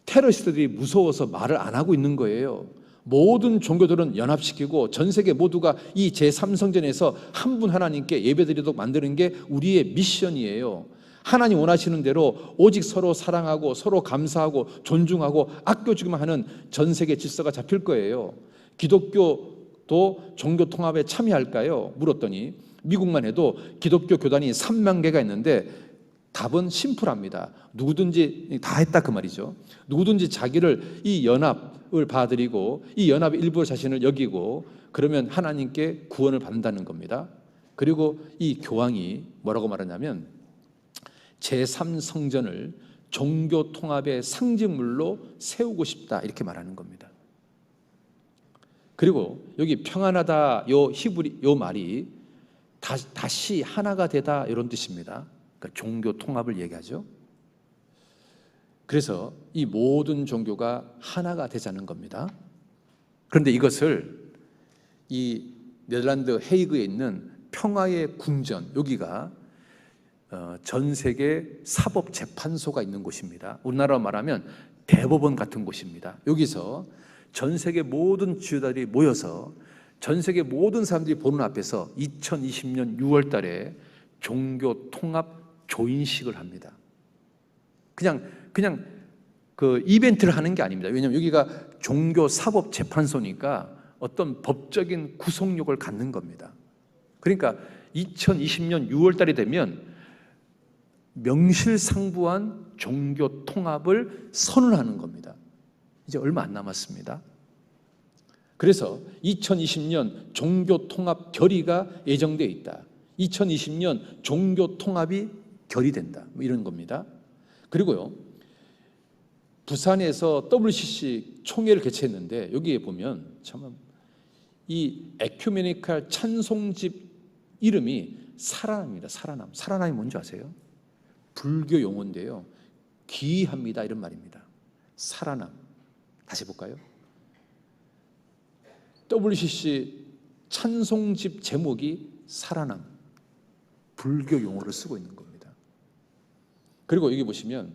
테러리스트들이 무서워서 말을 안 하고 있는 거예요. 모든 종교들은 연합시키고 전 세계 모두가 이 제3성전에서 한 분 하나님께 예배드리도록 만드는 게 우리의 미션이에요. 하나님 원하시는 대로 오직 서로 사랑하고 서로 감사하고 존중하고 아껴주기만 하는 전 세계 질서가 잡힐 거예요. 기독교도 종교 통합에 참여할까요? 물었더니 미국만 해도 기독교 교단이 3만 개가 있는데 답은 심플합니다. 누구든지 다 했다 그 말이죠. 누구든지 자기를 이 연합을 받아들이고 이 연합의 일부 자신을 여기고 그러면 하나님께 구원을 받는다는 겁니다. 그리고 이 교황이 뭐라고 말하냐면 제3성전을 종교 통합의 상징물로 세우고 싶다 이렇게 말하는 겁니다. 그리고 여기 평안하다 요 히브리 요 말이 다시 하나가 되다 이런 뜻입니다. 그러니까 종교 통합을 얘기하죠. 그래서 이 모든 종교가 하나가 되자는 겁니다. 그런데 이것을 이 네덜란드 헤이그에 있는 평화의 궁전, 여기가 전 세계 사법재판소가 있는 곳입니다. 우리나라로 말하면 대법원 같은 곳입니다. 여기서 전 세계 모든 지도자들이 모여서 전 세계 모든 사람들이 보는 앞에서 2020년 6월 달에 종교 통합 조인식을 합니다. 그냥 그 이벤트를 하는 게 아닙니다. 왜냐하면 여기가 종교 사법 재판소니까 어떤 법적인 구속력을 갖는 겁니다. 그러니까 2020년 6월 달이 되면 명실상부한 종교 통합을 선언하는 겁니다. 이제 얼마 안 남았습니다. 그래서 2020년 종교통합 결의가 예정되어 있다. 2020년 종교통합이 결의된다. 이런 겁니다. 그리고요, 부산에서 WCC 총회를 개최했는데 여기에 보면 참 이 에큐메니칼 찬송집 이름이 살아남입니다. 살아남. 살아남이 뭔지 아세요? 불교 용어인데요. 귀합니다 이런 말입니다. 살아남. 다시 볼까요? WCC 찬송집 제목이 살아남. 불교 용어를 쓰고 있는 겁니다. 그리고 여기 보시면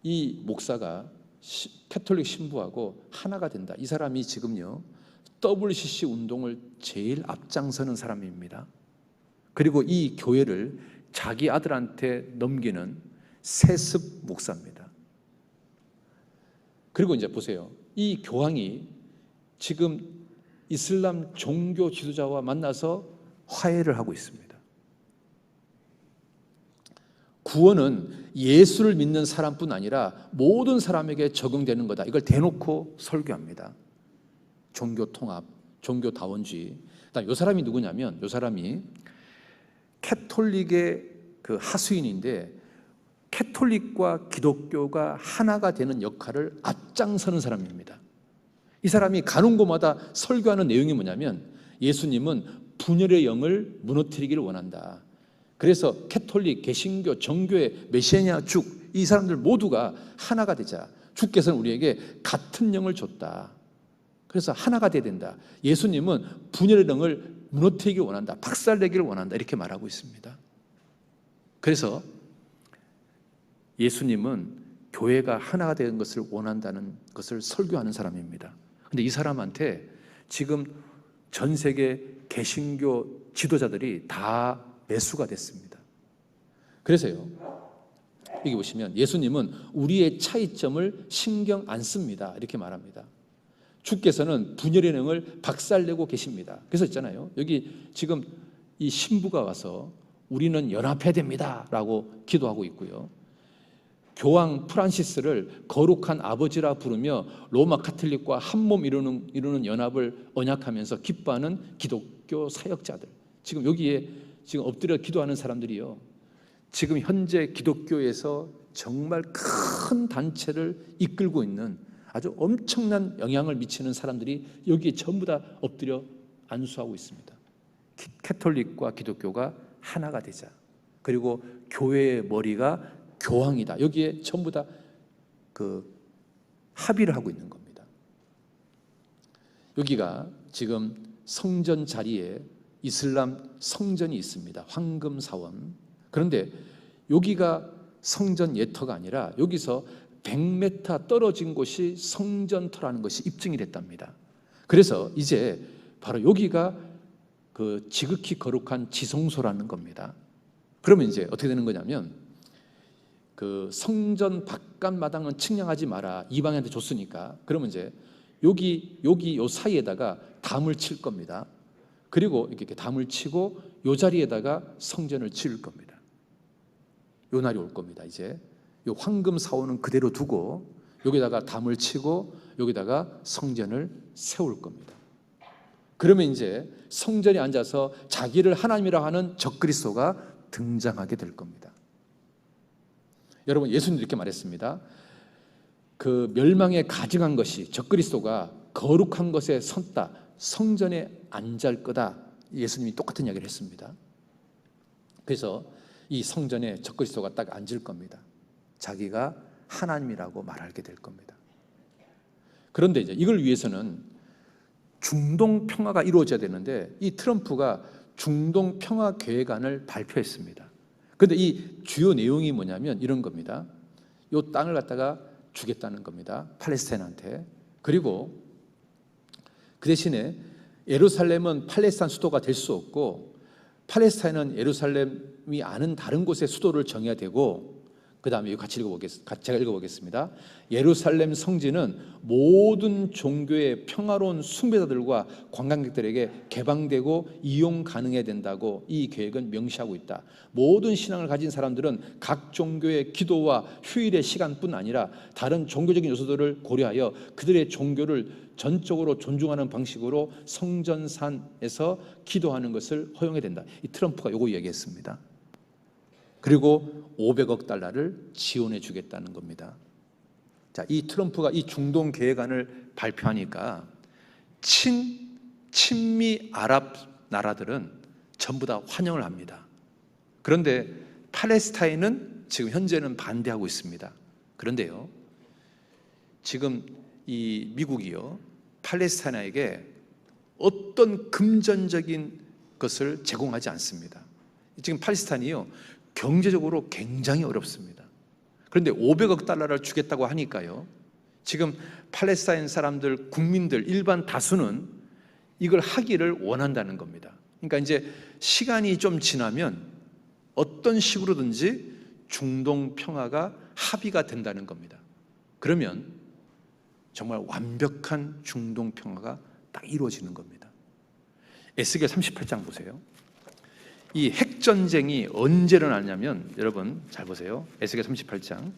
이 목사가 캐톨릭 신부하고 하나가 된다. 이 사람이 지금요 WCC 운동을 제일 앞장서는 사람입니다. 그리고 이 교회를 자기 아들한테 넘기는 세습 목사입니다. 그리고 이제 보세요. 이 교황이 지금 이슬람 종교 지도자와 만나서 화해를 하고 있습니다. 구원은 예수를 믿는 사람뿐 아니라 모든 사람에게 적용되는 거다. 이걸 대놓고 설교합니다. 종교 통합, 종교 다원주의. 이 사람이 누구냐면 이 사람이 캐톨릭의 그 하수인인데 캐톨릭과 기독교가 하나가 되는 역할을 앞장서는 사람입니다. 이 사람이 가는 곳마다 설교하는 내용이 뭐냐면 예수님은 분열의 영을 무너뜨리기를 원한다. 그래서 캐톨릭, 개신교, 정교회, 메시아냐, 죽, 이 사람들 모두가 하나가 되자. 주께서는 우리에게 같은 영을 줬다. 그래서 하나가 돼야 된다. 예수님은 분열의 영을 무너뜨리기를 원한다. 박살내기를 원한다. 이렇게 말하고 있습니다. 그래서 예수님은 교회가 하나가 되는 것을 원한다는 것을 설교하는 사람입니다. 근데 이 사람한테 지금 전 세계 개신교 지도자들이 다 매수가 됐습니다. 그래서요, 여기 보시면 예수님은 우리의 차이점을 신경 안 씁니다. 이렇게 말합니다. 주께서는 분열의 영을 박살내고 계십니다. 그래서 있잖아요. 여기 지금 이 신부가 와서 우리는 연합해야 됩니다. 라고 기도하고 있고요. 교황 프란시스를 거룩한 아버지라 부르며 로마 카톨릭과 한몸 이루는 연합을 언약하면서 기뻐하는 기독교 사역자들. 지금 여기에 지금 엎드려 기도하는 사람들이요. 지금 현재 기독교에서 정말 큰 단체를 이끌고 있는 아주 엄청난 영향을 미치는 사람들이 여기에 전부 다 엎드려 안수하고 있습니다. 캐톨릭과 기독교가 하나가 되자. 그리고 교회의 머리가 교황이다. 여기에 전부 다 그 합의를 하고 있는 겁니다. 여기가 지금 성전 자리에 이슬람 성전이 있습니다. 황금사원. 그런데 여기가 성전 예터가 아니라 여기서 100m 떨어진 곳이 성전터라는 것이 입증이 됐답니다. 그래서 이제 바로 여기가 그 지극히 거룩한 지성소라는 겁니다. 그러면 이제 어떻게 되는 거냐면 그 성전 바깥 마당은 측량하지 마라. 이방인한테 줬으니까. 그러면 이제 여기 요 사이에다가 담을 칠 겁니다. 그리고 이렇게 담을 치고 요 자리에다가 성전을 지을 겁니다. 요 날이 올 겁니다. 이제 요 황금 사원은 그대로 두고 여기다가 담을 치고 여기다가 성전을 세울 겁니다. 그러면 이제 성전에 앉아서 자기를 하나님이라 하는 적그리스도가 등장하게 될 겁니다. 여러분, 예수님 이렇게 말했습니다. 그 멸망에 가증한 것이 적그리스도가 거룩한 것에 섰다. 성전에 앉을 거다. 예수님이 똑같은 이야기를 했습니다. 그래서 이 성전에 적그리스도가 딱 앉을 겁니다. 자기가 하나님이라고 말하게 될 겁니다. 그런데 이제 이걸 위해서는 중동 평화가 이루어져야 되는데 이 트럼프가 중동 평화 계획안을 발표했습니다. 그런데 이 주요 내용이 뭐냐면 이런 겁니다. 이 땅을 갖다가 주겠다는 겁니다. 팔레스타인한테. 그리고 그 대신에 예루살렘은 팔레스타인 수도가 될 수 없고 팔레스타인은 예루살렘이 아닌 다른 곳에 수도를 정해야 되고 그 다음에 제가 읽어보겠습니다. 예루살렘 성지는 모든 종교의 평화로운 숭배자들과 관광객들에게 개방되고 이용 가능해야 된다고 이 계획은 명시하고 있다. 모든 신앙을 가진 사람들은 각 종교의 기도와 휴일의 시간뿐 아니라 다른 종교적인 요소들을 고려하여 그들의 종교를 전적으로 존중하는 방식으로 성전산에서 기도하는 것을 허용해야 된다. 이 트럼프가 요거 얘기했습니다. 그리고 500억 달러를 지원해 주겠다는 겁니다. 자, 이 트럼프가 이 중동 계획안을 발표하니까 친미 아랍 나라들은 전부 다 환영을 합니다. 그런데 팔레스타인은 지금 현재는 반대하고 있습니다. 그런데요, 지금 이 미국이요, 팔레스타인에게 어떤 금전적인 것을 제공하지 않습니다. 지금 팔레스타인이요, 경제적으로 굉장히 어렵습니다. 그런데 500억 달러를 주겠다고 하니까요, 지금 팔레스타인 사람들, 국민들, 일반 다수는 이걸 하기를 원한다는 겁니다. 그러니까 이제 시간이 좀 지나면 어떤 식으로든지 중동 평화가 합의가 된다는 겁니다. 그러면 정말 완벽한 중동 평화가 딱 이루어지는 겁니다. 에스겔 38장 보세요. 이 핵전쟁이 언제 일어나냐면, 여러분 잘 보세요. 에스겔 38장.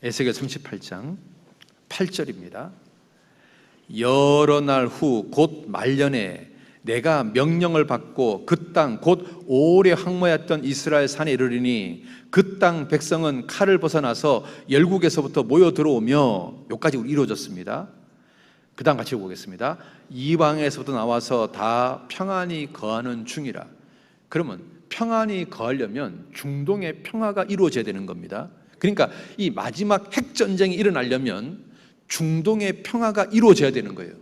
에스겔 38장 8절입니다. 여러 날 후 곧 말년에 내가 명령을 받고 그 땅 곧 오래 황무했던 이스라엘 산에 이르리니 그 땅 백성은 칼을 벗어나서 열국에서부터 모여 들어오며, 여기까지 이루어졌습니다. 그 다음 같이 보겠습니다. 이방에서부터 나와서 다 평안히 거하는 중이라. 그러면 평안히 거하려면 중동의 평화가 이루어져야 되는 겁니다. 그러니까 이 마지막 핵전쟁이 일어나려면 중동의 평화가 이루어져야 되는 거예요.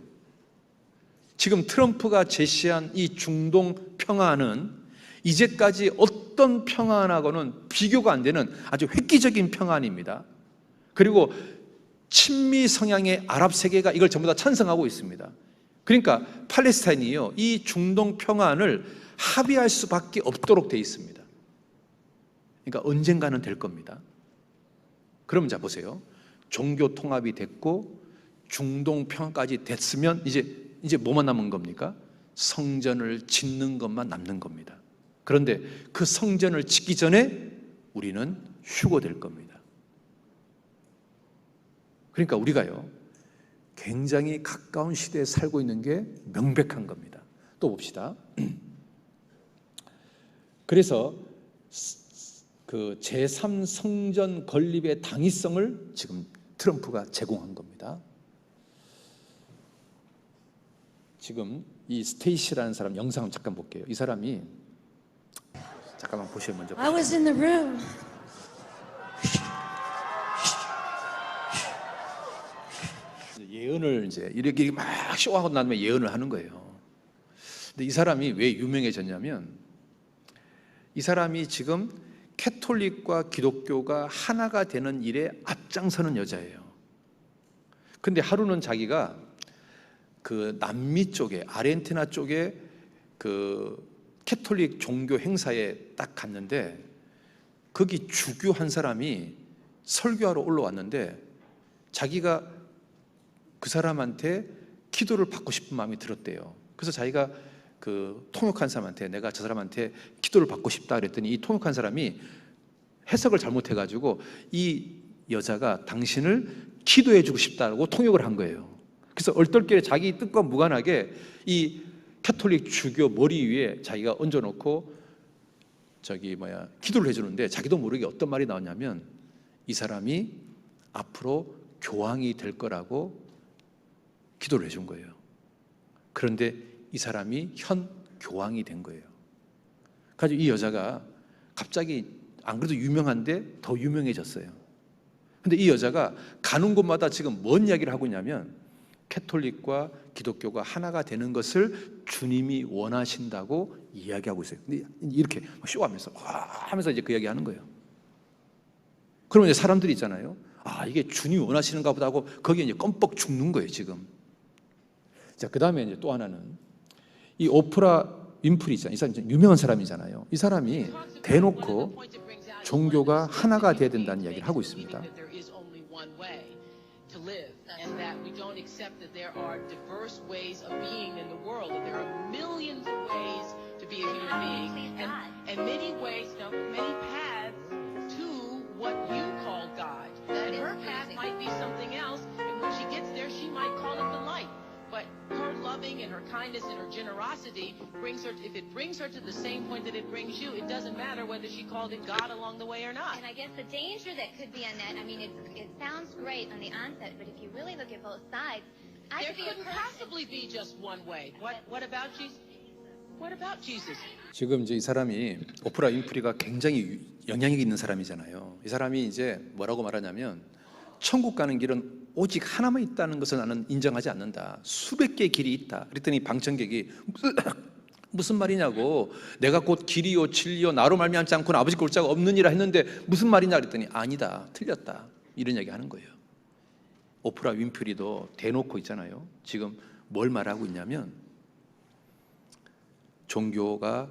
지금 트럼프가 제시한 이 중동 평화는 이제까지 어떤 평안하고는 비교가 안 되는 아주 획기적인 평안입니다. 그리고 친미 성향의 아랍 세계가 이걸 전부 다 찬성하고 있습니다. 그러니까 팔레스타인이요, 이 중동 평안을 합의할 수밖에 없도록 돼 있습니다. 그러니까 언젠가는 될 겁니다. 그럼 자 보세요. 종교 통합이 됐고 중동 평화까지 됐으면 이제 뭐만 남은 겁니까? 성전을 짓는 것만 남는 겁니다. 그런데 그 성전을 짓기 전에 우리는 휴거될 겁니다. 그러니까 우리가요, 굉장히 가까운 시대에 살고 있는 게 명백한 겁니다. 또 봅시다. 그래서 그 제3성전 건립의 당위성을 지금 트럼프가 제공한 겁니다. 지금 이 스테이시라는 사람 영상 잠깐 볼게요. 이 사람이, 잠깐만 보시면 먼저 보세요. I was in the room. 예언을 이제 이렇게 막 쇼하고 나면 예언을 하는 거예요. 근데 이 사람이 왜 유명해졌냐면, 이 사람이 지금 캐톨릭과 기독교가 하나가 되는 일에 앞장서는 여자예요. 근데 하루는 자기가 그 남미 쪽에, 아르헨티나 쪽에 그 캐톨릭 종교 행사에 딱 갔는데, 거기 주교 한 사람이 설교하러 올라왔는데 자기가 그 사람한테 기도를 받고 싶은 마음이 들었대요. 그래서 자기가 그 통역한 사람한테, 내가 저 사람한테 기도를 받고 싶다 그랬더니 이 통역한 사람이 해석을 잘못해가지고 이 여자가 당신을 기도해 주고 싶다고 통역을 한 거예요. 그래서 얼떨결에 자기 뜻과 무관하게 이 캐톨릭 주교 머리 위에 자기가 얹어놓고 기도를 해주는데, 자기도 모르게 어떤 말이 나왔냐면, 이 사람이 앞으로 교황이 될 거라고 기도를 해준 거예요. 그런데 이 사람이 현 교황이 된 거예요. 그래서 이 여자가 갑자기 안 그래도 유명한데 더 유명해졌어요. 근데 이 여자가 가는 곳마다 지금 뭔 이야기를 하고 있냐면, 캐톨릭과 기독교가 하나가 되는 것을 주님이 원하신다고 이야기하고 있어요. 근데 이렇게 쇼하면서 하면서 이제 그 이야기 하는 거예요. 그러면 이제 사람들이 있잖아요. 아, 이게 주님이 원하시는가 보다 하고 거기에 이제 껌뻑 죽는 거예요, 지금. 자, 그 다음에 이제 또 하나는, 이 오프라 윈프리 있잖아요. 이 사람 유명한 사람이잖아요. 이 사람이 대놓고 종교가 하나가 돼야 된다는 이야기를 하고 있습니다. And that we don't accept that there are diverse ways of being in the world, that there are millions of ways to be a human being, and many ways, many paths to what you call God. And her path might be something else, and when she gets there, she might call it the light. But her loving and her kindness and her generosity brings her, if it brings her to the same point that it brings you, it doesn't matter whether she called it God along the way or not. And I guess the danger that could be on that, I mean, it sounds great on the onset, but if you really look at both sides, I There could be a couldn't person. possibly be just one way. What about Jesus? What about Jesus? 지금 이제 이 사람이 오프라 윈프리가 굉장히 영향력 있는 사람이잖아요. 이 사람이 이제 뭐라고 말하냐면 천국 가는 길은 오직 하나만 있다는 것을 나는 인정하지 않는다. 수백 개의 길이 있다. 그랬더니 방청객이 무슨 말이냐고, 내가 곧 길이요 진리요 나로 말미암지 않고는 아버지 볼 자가 없느니라 했는데 무슨 말이냐 그랬더니 아니다, 틀렸다, 이런 얘기 하는 거예요. 오프라 윈프리도 대놓고 있잖아요. 지금 뭘 말하고 있냐면 종교가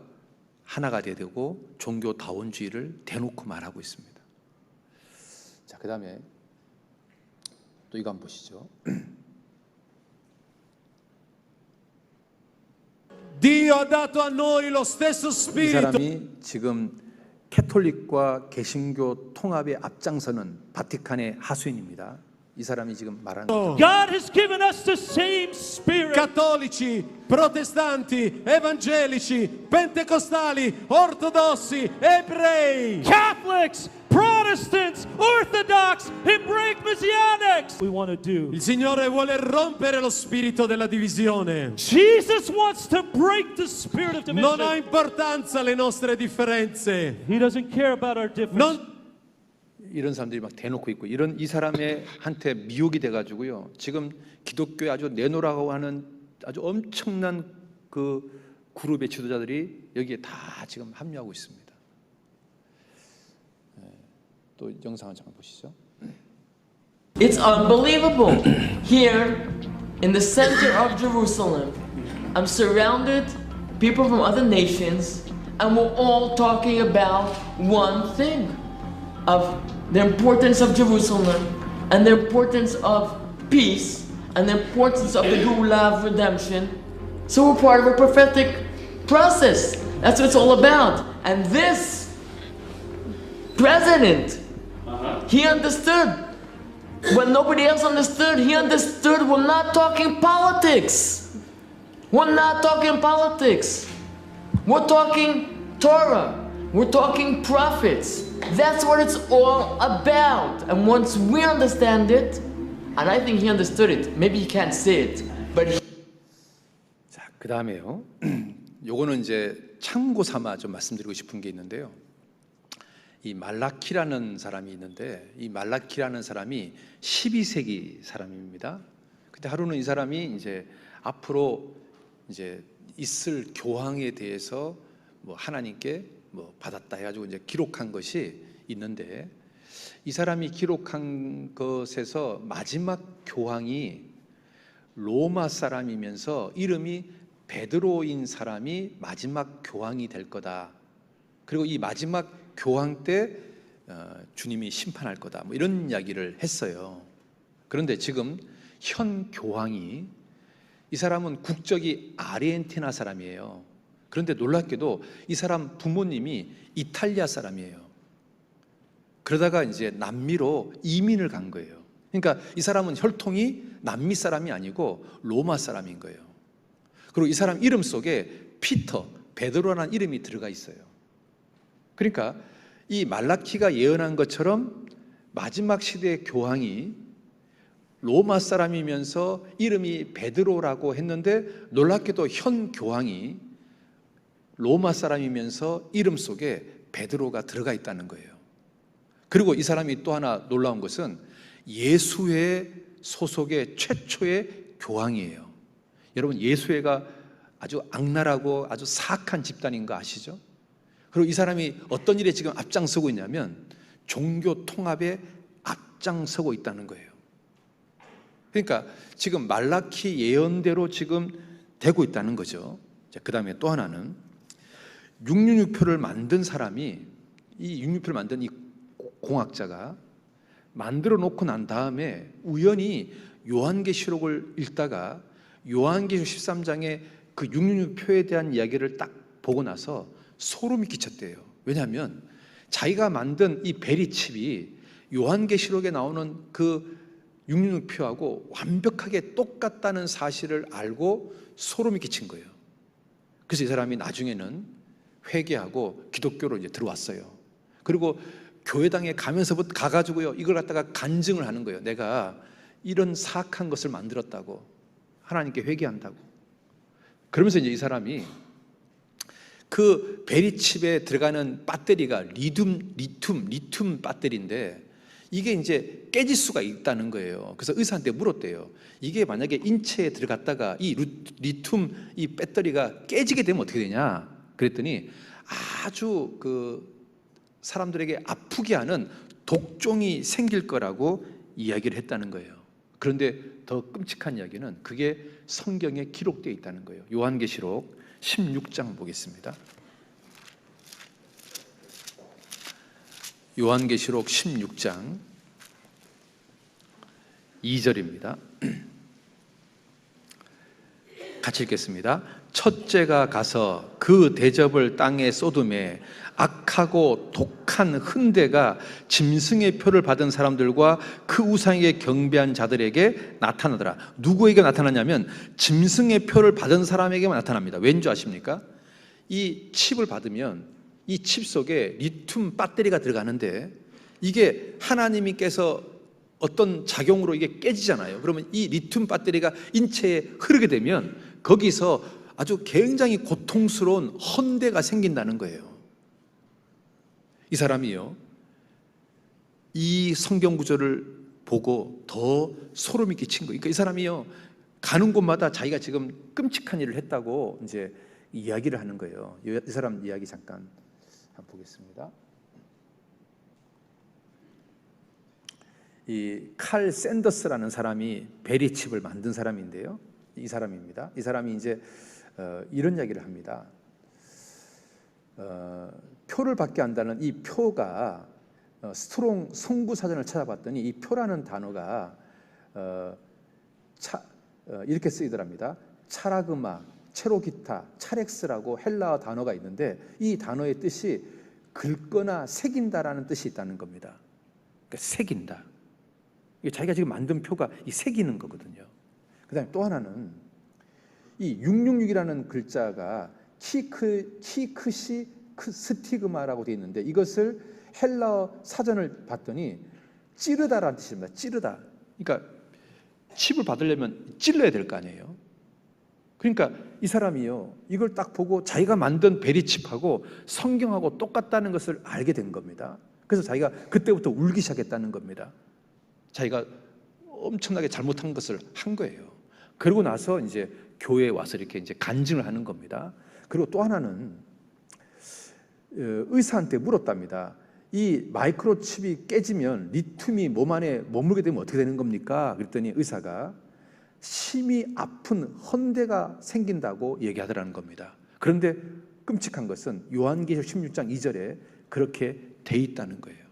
하나가 돼야 되고 종교다원주의를 대놓고 말하고 있습니다. 자, 그 다음에 또 이거 한번 보시죠. Dio ha dato a noi lo stesso 이 spirito. 사람이 지금 캐톨릭과 개신교 통합에 앞장서는 바티칸의 하수인입니다. 이 사람이 지금 말하는 거죠. God has given us the same spirit. Cattolici, protestanti, evangelici, pentecostali, ortodossi, ebrei. Catholics, Protestants, Orthodox, Hebraic Messianics. We want to do. Il Signore vuole rompere lo spirito della divisione. Jesus wants to break the spirit of Non ha division. importanza le nostre differenze. He doesn't care about our difference. Non 이런 사람들이 막 대놓고 있고, 이런 이 사람의 한테 미혹이 돼가지고요. 지금 기독교에 아주 내놓으라고 하는 아주 엄청난 그 그룹의 지도자들이 여기에 다 지금 합류하고 있습니다. 또 영상을 잠깐 보시죠. It's unbelievable. Here, in the center of Jerusalem, I'm surrounded people from other nations, and we're all talking about one thing: of the importance of Jerusalem, and the importance of peace, and the importance of the Gula of redemption. So we're part of a prophetic process. That's what it's all about. And this president, he understood. When nobody else understood, he understood we're not talking politics. We're not talking politics. We're talking Torah. We're talking prophets. That's what it's all about. And once we understand it, and I think he understood it, maybe he can't say it, but he 자, 그 다음에요. 요거는 이제 참고 삼아 좀 말씀드리고 싶은 게 있는데요. 이 말라키라는 사람이 있는데, 이 말라키라는 사람이 12세기 사람입니다. 그때 하루는 이 사람이 이제 앞으로 이제 있을 교황에 대해서 뭐 하나님께 뭐 받았다 해가지고 이제 기록한 것이 있는데, 이 사람이 기록한 것에서 마지막 교황이 로마 사람이면서 이름이 베드로인 사람이 마지막 교황이 될 거다. 그리고 이 마지막 교황 때 주님이 심판할 거다. 뭐 이런 이야기를 했어요. 그런데 지금 현 교황이, 이 사람은 국적이 아르헨티나 사람이에요. 그런데 놀랍게도 이 사람 부모님이 이탈리아 사람이에요. 그러다가 이제 남미로 이민을 간 거예요. 그러니까 이 사람은 혈통이 남미 사람이 아니고 로마 사람인 거예요. 그리고 이 사람 이름 속에 피터, 베드로라는 이름이 들어가 있어요. 그러니까 이 말라키가 예언한 것처럼 마지막 시대의 교황이 로마 사람이면서 이름이 베드로라고 했는데, 놀랍게도 현 교황이 로마 사람이면서 이름 속에 베드로가 들어가 있다는 거예요. 그리고 이 사람이 또 하나 놀라운 것은 예수회 소속의 최초의 교황이에요. 여러분, 예수회가 아주 악랄하고 아주 사악한 집단인 거 아시죠? 그리고 이 사람이 어떤 일에 지금 앞장서고 있냐면 종교 통합에 앞장서고 있다는 거예요. 그러니까 지금 말라키 예언대로 지금 되고 있다는 거죠. 그 다음에 또 하나는 666표를 만든 사람이, 이 666표를 만든 이 공학자가 만들어 놓고 난 다음에 우연히 요한계시록을 읽다가 요한계시록 13장에 그 666표에 대한 이야기를 딱 보고 나서 소름이 끼쳤대요. 왜냐하면 자기가 만든 이 베리칩이 요한계시록에 나오는 그 666표하고 완벽하게 똑같다는 사실을 알고 소름이 끼친 거예요. 그래서 이 사람이 나중에는 회개하고 기독교로 이제 들어왔어요. 그리고 교회당에 가면서부터 가가지고요, 이걸 갖다가 간증을 하는 거예요. 내가 이런 사악한 것을 만들었다고, 하나님께 회개한다고. 그러면서 이제 이 사람이 그 베리칩에 들어가는 배터리가 리튬 배터리인데 이게 이제 깨질 수가 있다는 거예요. 그래서 의사한테 물었대요. 이게 만약에 인체에 들어갔다가 이 리튬 이 배터리가 깨지게 되면 어떻게 되냐? 그랬더니 아주 그 사람들에게 아프게 하는 독종이 생길 거라고 이야기를 했다는 거예요. 그런데 더 끔찍한 이야기는 그게 성경에 기록되어 있다는 거예요. 요한계시록 16장 보겠습니다. 요한계시록 16장 2절입니다. 같이 읽겠습니다. 첫째가 가서 그 대접을 땅에 쏟음에 악하고 독한 흔대가 짐승의 표를 받은 사람들과 그 우상에게 경배한 자들에게 나타나더라. 누구에게 나타나냐면 짐승의 표를 받은 사람에게만 나타납니다. 왠지 아십니까? 이 칩을 받으면 이 칩 속에 리튬 배터리가 들어가는데 이게 하나님께서 어떤 작용으로 이게 깨지잖아요. 그러면 이 리튬 배터리가 인체에 흐르게 되면 거기서 아주 굉장히 고통스러운 헌대가 생긴다는 거예요. 이 사람이요, 이 성경 구절을 보고 더 소름이 끼친 거예요. 그러니까 이 사람이요, 가는 곳마다 자기가 지금 끔찍한 일을 했다고 이제 이야기를 하는 거예요. 이 사람 이야기 잠깐 한번 보겠습니다. 이 칼 샌더스라는 사람이 베리칩을 만든 사람인데요, 이 사람입니다. 이 사람이 이제 이런 이야기를 합니다. 표를 받게 한다는 이 표가 스트롱 성구사전을 찾아봤더니 이 표라는 단어가 이렇게 쓰이더랍니다. 차라그마, 체로기타, 차렉스라고 헬라어 단어가 있는데 이 단어의 뜻이 긁거나 새긴다라는 뜻이 있다는 겁니다. 그러니까 새긴다. 자기가 지금 만든 표가 이 새기는 거거든요. 그 다음에 또 하나는 이 666이라는 글자가 키크시 스티그마라고 되어 있는데 이것을 헬라어 사전을 봤더니 찌르다라는 뜻입니다. 찌르다. 그러니까 칩을 받으려면 찔러야 될 거 아니에요. 그러니까 이 사람이요, 이걸 딱 보고 자기가 만든 베리칩하고 성경하고 똑같다는 것을 알게 된 겁니다. 그래서 자기가 그때부터 울기 시작했다는 겁니다. 자기가 엄청나게 잘못한 것을 한 거예요. 그러고 나서 이제 교회에 와서 이렇게 이제 간증을 하는 겁니다. 그리고 또 하나는 의사한테 물었답니다. 이 마이크로칩이 깨지면 리튬이 몸 안에 머물게 되면 어떻게 되는 겁니까? 그랬더니 의사가 심히 아픈 헌대가 생긴다고 얘기하더라는 겁니다. 그런데 끔찍한 것은 요한계시록 16장 2절에 그렇게 돼 있다는 거예요.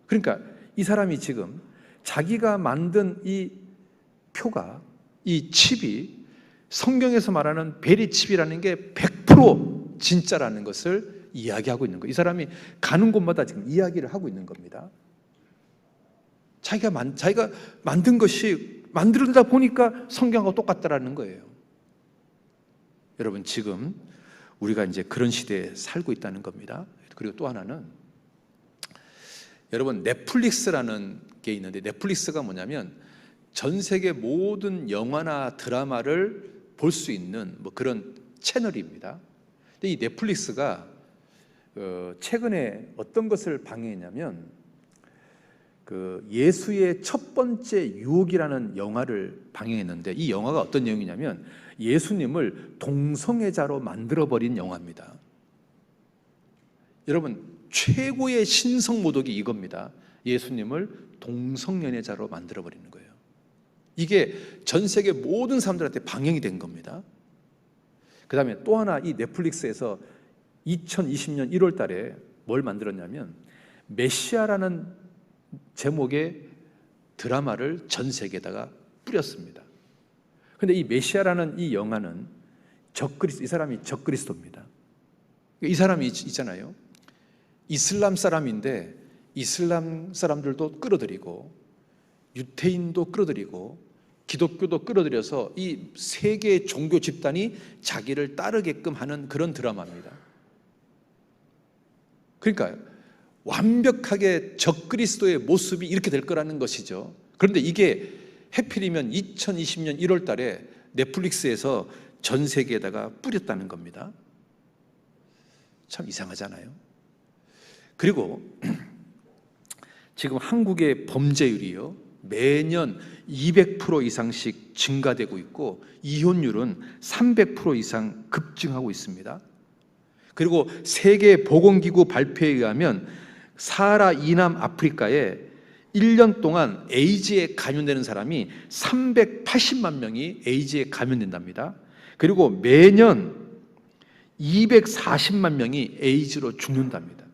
그러니까 이 사람이 지금 자기가 만든 이 표가, 이 칩이 성경에서 말하는 베리칩이라는 게 100% 진짜라는 것을 이야기하고 있는 거예요. 이 사람이 가는 곳마다 지금 이야기를 하고 있는 겁니다. 자기가 만든 것이 만들다 보니까 성경하고 똑같다라는 거예요. 여러분, 지금 우리가 이제 그런 시대에 살고 있다는 겁니다. 그리고 또 하나는, 여러분, 넷플릭스라는 게 있는데, 넷플릭스가 뭐냐면 전 세계 모든 영화나 드라마를 볼 수 있는 뭐 그런 채널입니다. 근데 이 넷플릭스가 최근에 어떤 것을 방영했냐면 그 예수의 첫 번째 유혹이라는 영화를 방영했는데, 이 영화가 어떤 내용이냐면 예수님을 동성애자로 만들어버린 영화입니다. 여러분, 최고의 신성모독이 이겁니다. 예수님을 동성연애자로 만들어버리는 거예요. 이게 전 세계 모든 사람들한테 방영이 된 겁니다. 그 다음에 또 하나 이 넷플릭스에서 2020년 1월 달에 뭘 만들었냐면 메시아라는 제목의 드라마를 전 세계에다가 뿌렸습니다. 그런데 이 메시아라는 이 영화는 이 사람이 적그리스도입니다. 이 사람이 있잖아요. 이슬람 사람인데 이슬람 사람들도 끌어들이고 유태인도 끌어들이고 기독교도 끌어들여서 이 세 개의 종교 집단이 자기를 따르게끔 하는 그런 드라마입니다. 그러니까 완벽하게 적그리스도의 모습이 이렇게 될 거라는 것이죠. 그런데 이게 해필이면 2020년 1월 달에 넷플릭스에서 전 세계에다가 뿌렸다는 겁니다. 참 이상하잖아요. 그리고 지금 한국의 범죄율이요, 매년 200% 이상씩 증가되고 있고 이혼율은 300% 이상 급증하고 있습니다. 그리고 세계보건기구 발표에 의하면 사하라 이남 아프리카에 1년 동안 에이즈에 감염되는 사람이 380만 명이 에이즈에 감염된답니다. 그리고 매년 240만 명이 에이즈로 죽는답니다.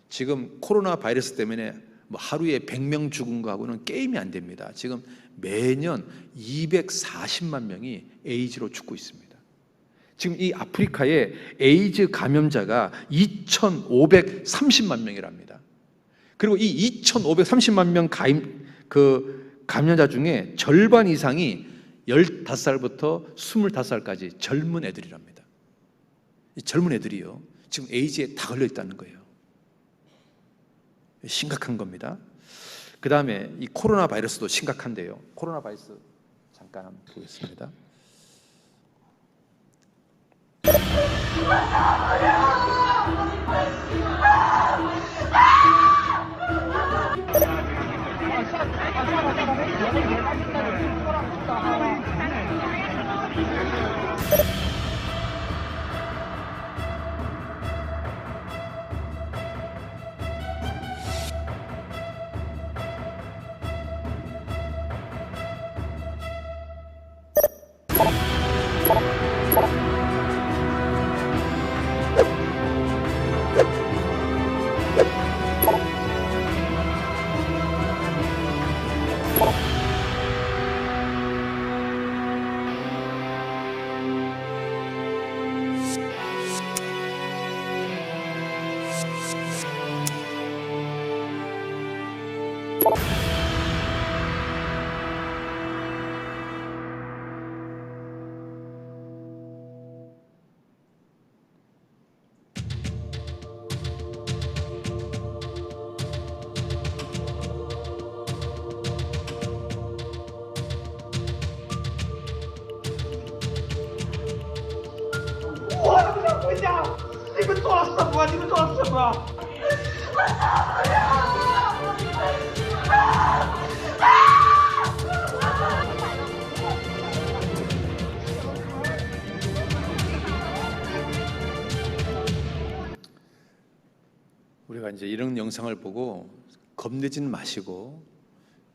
지금 코로나 바이러스 때문에 뭐 하루에 100명 죽은 거하고는 게임이 안 됩니다. 지금 매년 240만 명이 에이즈로 죽고 있습니다. 지금 이 아프리카에 에이즈 감염자가 2,530만 명이랍니다. 그리고 이 2,530만 명 감염자 중에 절반 이상이 15살부터 25살까지 젊은 애들이랍니다. 이 젊은 애들이요, 지금 에이즈에 다 걸려 있다는 거예요. 심각한 겁니다. 그 다음에 이 코로나 바이러스도 심각한데요. 코로나 바이러스 잠깐 한번 보겠습니다. 우리가 이제 이런 영상을 보고 겁내지는 마시고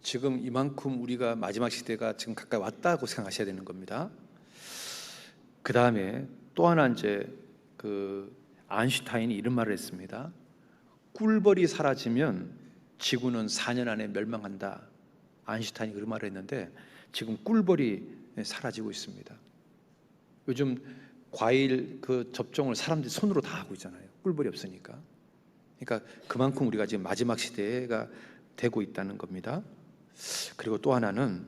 지금 이만큼 우리가 마지막 시대가 지금 가까이 왔다고 생각하셔야 되는 겁니다. 그 다음에 또 하나 이제 아인슈타인이 이런 말을 했습니다. 꿀벌이 사라지면 지구는 4년 안에 멸망한다. 아인슈타인이 그런 말을 했는데 지금 꿀벌이 사라지고 있습니다. 요즘 과일 접종을 사람들이 손으로 다 하고 있잖아요. 꿀벌이 없으니까. 그러니까 그만큼 우리가 지금 마지막 시대가 되고 있다는 겁니다. 그리고 또 하나는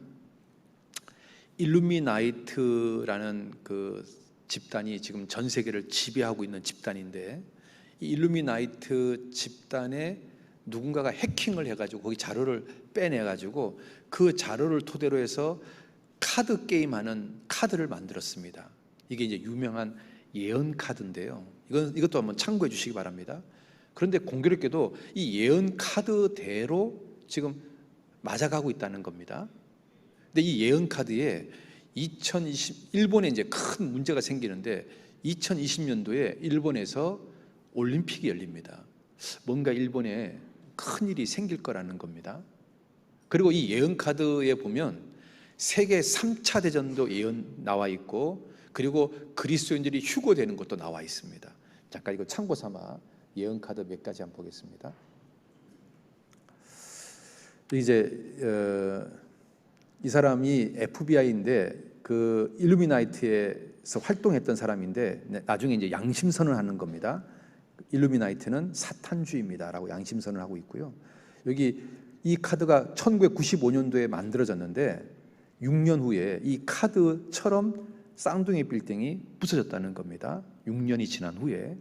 일루미나이트라는 집단이 지금 전 세계를 지배하고 있는 집단인데 이 일루미나이트 집단에 누군가가 해킹을 해가지고 거기 자료를 빼내가지고 그 자료를 토대로 해서 카드 게임하는 카드를 만들었습니다. 이게 이제 유명한 예언 카드인데요. 이것도 한번 참고해 주시기 바랍니다. 그런데 공교롭게도 이 예언 카드대로 지금 맞아가고 있다는 겁니다. 근데 이 예언 카드에 일본에 이제 큰 문제가 생기는데 2020년도에 일본에서 올림픽이 열립니다. 뭔가 일본에 큰 일이 생길 거라는 겁니다. 그리고 이 예언 카드에 보면 세계 3차 대전도 예언 나와 있고 그리고 그리스도인들이 휴거되는 것도 나와 있습니다. 잠깐 이거 참고 삼아 예언 카드 몇 가지 한번 보겠습니다. 이제 이 사람이 FBI인데 그 일루미나이트에서 활동했던 사람인데 나중에 이제 양심선언을 하는 겁니다. 일루미나이트는 사탄주의입니다라고 양심선언을 하고 있고요. 여기 이 카드가 1995년도에 만들어졌는데 6년 후에 이 카드처럼 쌍둥이 빌딩이 부서졌다는 겁니다. 6년이 지난 후에.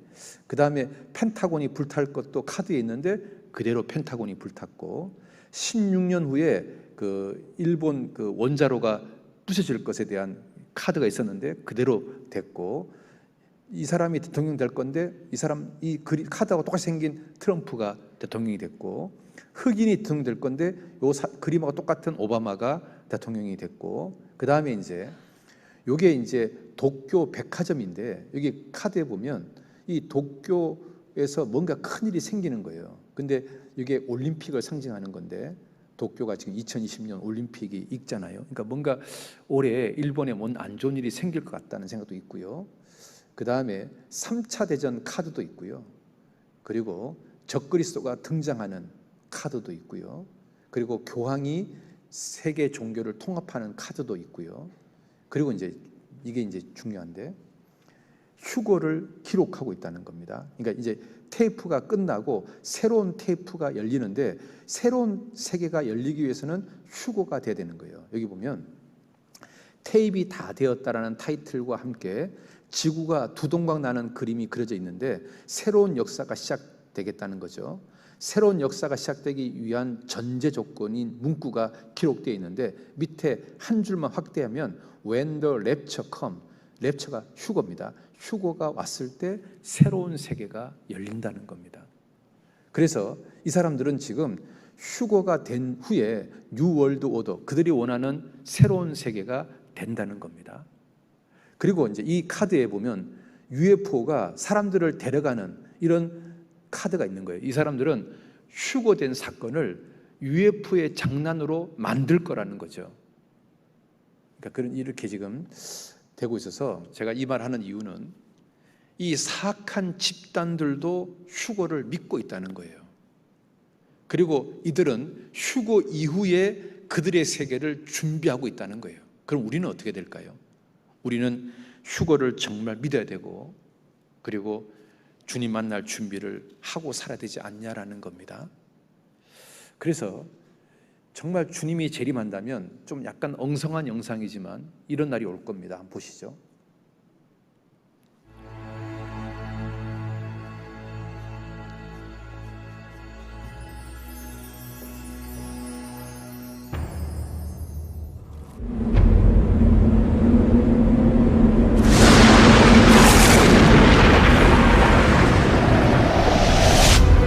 그 다음에 펜타곤이 불탈 것도 카드에 있는데 그대로 펜타곤이 불탔고, 16년 후에 그 일본 그 원자로가 부서질 것에 대한 카드가 있었는데 그대로 됐고, 이 사람이 대통령 될 건데 이 카드하고 똑같이 생긴 트럼프가 대통령이 됐고, 흑인이 대통령 될 건데 그림하고 똑같은 오바마가 대통령이 됐고, 그 다음에 이제 요게 이제 도쿄 백화점인데 여기 카드에 보면 이 도쿄에서 뭔가 큰일이 생기는 거예요. 근데 이게 올림픽을 상징하는 건데 도쿄가 지금 2020년 올림픽이 있잖아요. 그러니까 뭔가 올해 일본에 뭔 안 좋은 일이 생길 것 같다는 생각도 있고요. 그 다음에 3차 대전 카드도 있고요. 그리고 적그리스도가 등장하는 카드도 있고요. 그리고 교황이 세계 종교를 통합하는 카드도 있고요. 그리고 이제 이게 이제 중요한데 휴거를 기록하고 있다는 겁니다. 그러니까 이제 테이프가 끝나고 새로운 테이프가 열리는데 새로운 세계가 열리기 위해서는 휴거가 돼야 되는 거예요. 여기 보면 테이프가 다 되었다라는 타이틀과 함께 지구가 두동강 나는 그림이 그려져 있는데 새로운 역사가 시작되겠다는 거죠. 새로운 역사가 시작되기 위한 전제 조건인 문구가 기록되어 있는데 밑에 한 줄만 확대하면 When the rapture come, 랩처가 휴거입니다. 휴거가 왔을 때 새로운 세계가 열린다는 겁니다. 그래서 이 사람들은 지금 휴거가 된 후에 뉴 월드 오더, 그들이 원하는 새로운 세계가 된다는 겁니다. 그리고 이제 이 카드에 보면 UFO가 사람들을 데려가는 이런 카드가 있는 거예요. 이 사람들은 휴거된 사건을 UFO의 장난으로 만들 거라는 거죠. 그러니까 이렇게 지금 되고 있어서 제가 이 말 하는 이유는 이 사악한 집단들도 휴거를 믿고 있다는 거예요. 그리고 이들은 휴거 이후에 그들의 세계를 준비하고 있다는 거예요. 그럼 우리는 어떻게 될까요? 우리는 휴거를 정말 믿어야 되고, 그리고 주님 만날 준비를 하고 살아야 되지 않냐라는 겁니다. 그래서 정말 주님이 재림한다면 좀 약간 엉성한 영상이지만 이런 날이 올 겁니다. 한번 보시죠.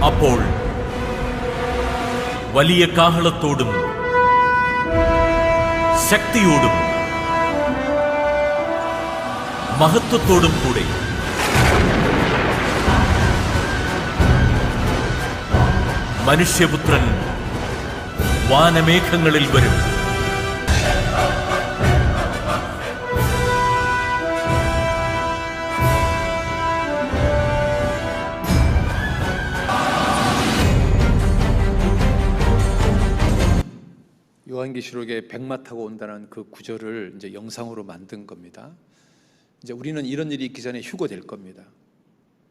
അപ്പോൾ വലിയ കാഹളത്തോടും ശക്തിയോടും മഹത്വത്തോടും കൂടെ മനുഷ്യപുത്രൻ വാനമേഘങ്ങളിൽ വരും. 요한계시록에 백마 타고 온다는 그 구절을 이제 영상으로 만든 겁니다. 이제 우리는 이런 일이 있기 전에 휴거될 겁니다.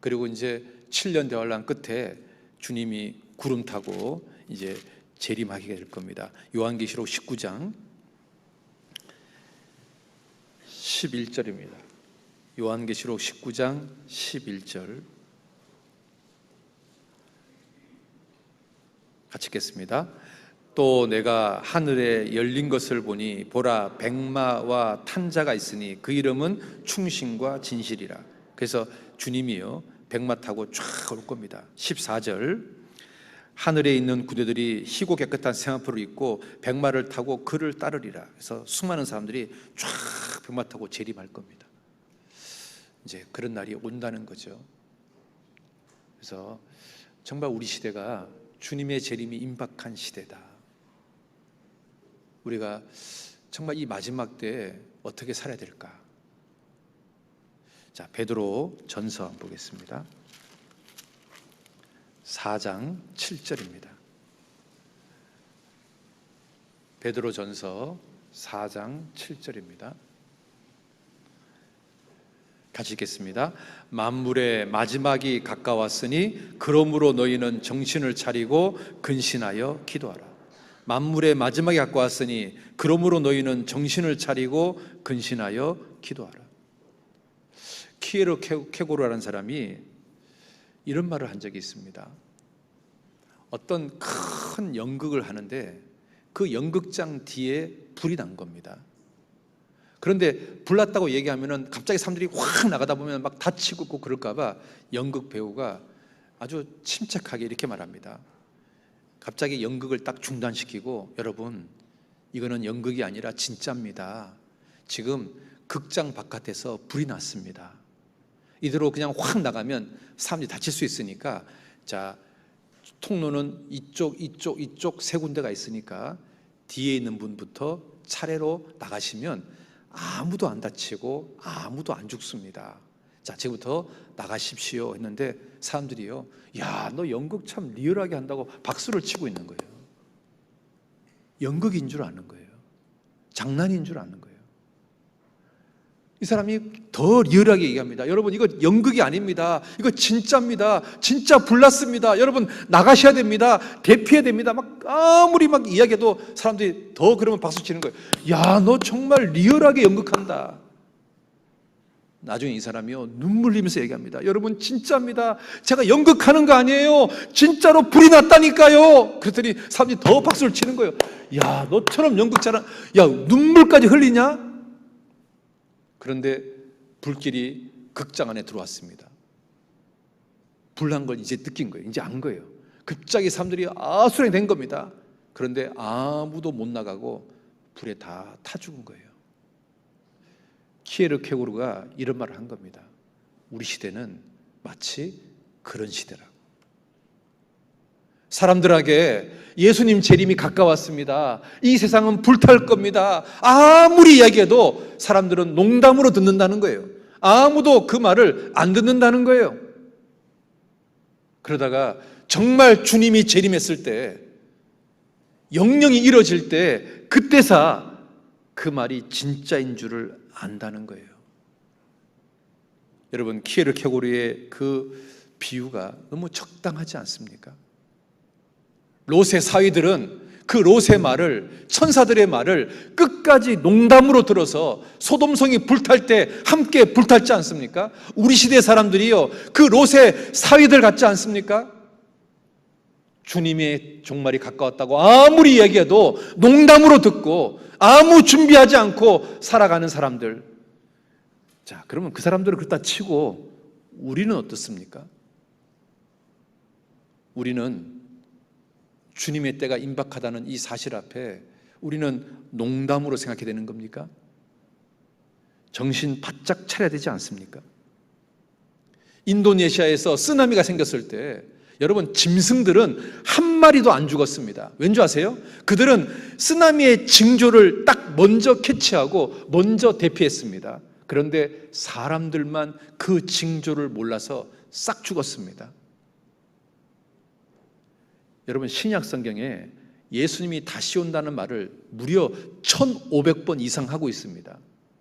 그리고 이제 7년 대환란 끝에 주님이 구름 타고 이제 재림하게 될 겁니다. 요한계시록 19장 11절입니다. 요한계시록 19장 11절 같이 읽겠습니다. 또 내가 하늘에 열린 것을 보니 보라 백마와 탄 자가 있으니 그 이름은 충신과 진실이라. 그래서 주님이요 백마 타고 쫙 올 겁니다. 14절 하늘에 있는 구대들이 희고 깨끗한 세마포를 입고 백마를 타고 그를 따르리라. 그래서 수많은 사람들이 쫙 백마 타고 재림할 겁니다. 이제 그런 날이 온다는 거죠. 그래서 정말 우리 시대가 주님의 재림이 임박한 시대다. 우리가 정말 이 마지막 때에 어떻게 살아야 될까? 자, 베드로 전서 보겠습니다. 4장 7절입니다. 베드로 전서 4장 7절입니다. 같이 읽겠습니다. 만물의 마지막이 가까웠으니 그러므로 너희는 정신을 차리고 근신하여 기도하라. 만물의 마지막이 가까웠으니 그러므로 너희는 정신을 차리고 근신하여 기도하라. 키에르 케고르라는 사람이 이런 말을 한 적이 있습니다. 어떤 큰 연극을 하는데 그 연극장 뒤에 불이 난 겁니다. 그런데 불났다고 얘기하면은 갑자기 사람들이 확 나가다 보면 막 다치고 있고 그럴까봐 연극 배우가 아주 침착하게 이렇게 말합니다. 갑자기 연극을 딱 중단시키고, 여러분, 이거는 연극이 아니라 진짜입니다. 지금 극장 바깥에서 불이 났습니다. 이대로 그냥 확 나가면 사람들이 다칠 수 있으니까, 자, 통로는 이쪽 세 군데가 있으니까 뒤에 있는 분부터 차례로 나가시면 아무도 안 다치고 아무도 안 죽습니다. 자, 지금부터 나가십시오 했는데 사람들이요, 야, 너 연극 참 리얼하게 한다고 박수를 치고 있는 거예요. 연극인 줄 아는 거예요. 장난인 줄 아는 거예요. 이 사람이 더 리얼하게 얘기합니다. 여러분, 이거 연극이 아닙니다. 이거 진짜입니다. 진짜 불났습니다. 여러분, 나가셔야 됩니다. 대피해야 됩니다. 막 아무리 막 이야기해도 사람들이 더 그러면 박수 치는 거예요. 야, 너 정말 리얼하게 연극한다. 나중에 이 사람이요, 눈물 흘리면서 얘기합니다. 여러분, 진짜입니다. 제가 연극하는 거 아니에요. 진짜로 불이 났다니까요. 그랬더니 사람들이 더 박수를 치는 거예요. 야, 너처럼 연극 잘한, 야, 눈물까지 흘리냐? 그런데 불길이 극장 안에 들어왔습니다. 불난 걸 이제 느낀 거예요. 이제 안 거예요. 갑자기 사람들이 아수라장이 된 겁니다. 그런데 아무도 못 나가고 불에 다 타 죽은 거예요. 키에르 케고르가 이런 말을 한 겁니다. 우리 시대는 마치 그런 시대라고. 사람들에게 예수님 재림이 가까웠습니다. 이 세상은 불탈 겁니다. 아무리 이야기해도 사람들은 농담으로 듣는다는 거예요. 아무도 그 말을 안 듣는다는 거예요. 그러다가 정말 주님이 재림했을 때, 영영이 이뤄질 때, 그때사 그 말이 진짜인 줄을 안다는 거예요. 여러분, 키에르 케고르의 그 비유가 너무 적당하지 않습니까? 롯의 사위들은 그 롯의 말을, 천사들의 말을 끝까지 농담으로 들어서 소돔성이 불탈 때 함께 불탔지 않습니까? 우리 시대 사람들이요, 그 롯의 사위들 같지 않습니까? 주님의 종말이 가까웠다고 아무리 이야기해도 농담으로 듣고 아무 준비하지 않고 살아가는 사람들. 자, 그러면 그 사람들을 그렇다 치고 우리는 어떻습니까? 우리는 주님의 때가 임박하다는 이 사실 앞에 우리는 농담으로 생각해야 되는 겁니까? 정신 바짝 차려야 되지 않습니까? 인도네시아에서 쓰나미가 생겼을 때 여러분, 짐승들은 한 마리도 안 죽었습니다. 왠지 아세요? 그들은 쓰나미의 징조를 딱 먼저 캐치하고 먼저 대피했습니다. 그런데 사람들만 그 징조를 몰라서 싹 죽었습니다. 여러분, 신약 성경에 예수님이 다시 온다는 말을 무려 1500번 이상 하고 있습니다.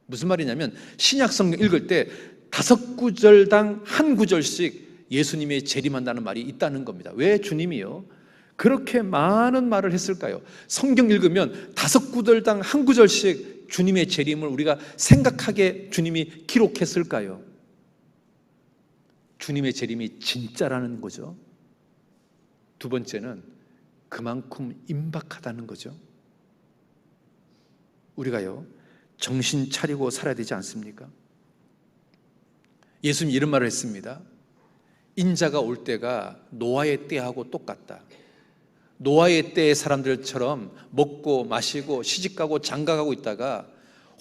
무슨 말이냐면 신약 성경 읽을 때 5구절당 한 구절씩 예수님이 재림한다는 말이 있다는 겁니다. 왜 주님이요? 그렇게 많은 말을 했을까요? 성경 읽으면 5구절당 한 구절씩 주님의 재림을 우리가 생각하게 주님이 기록했을까요? 주님의 재림이 진짜라는 거죠. 두 번째는 그만큼 임박하다는 거죠. 우리가요, 정신 차리고 살아야 되지 않습니까? 예수님이 이런 말을 했습니다. 인자가 올 때가 노아의 때하고 똑같다. 노아의 때의 사람들처럼 먹고 마시고 시집가고 장가가고 있다가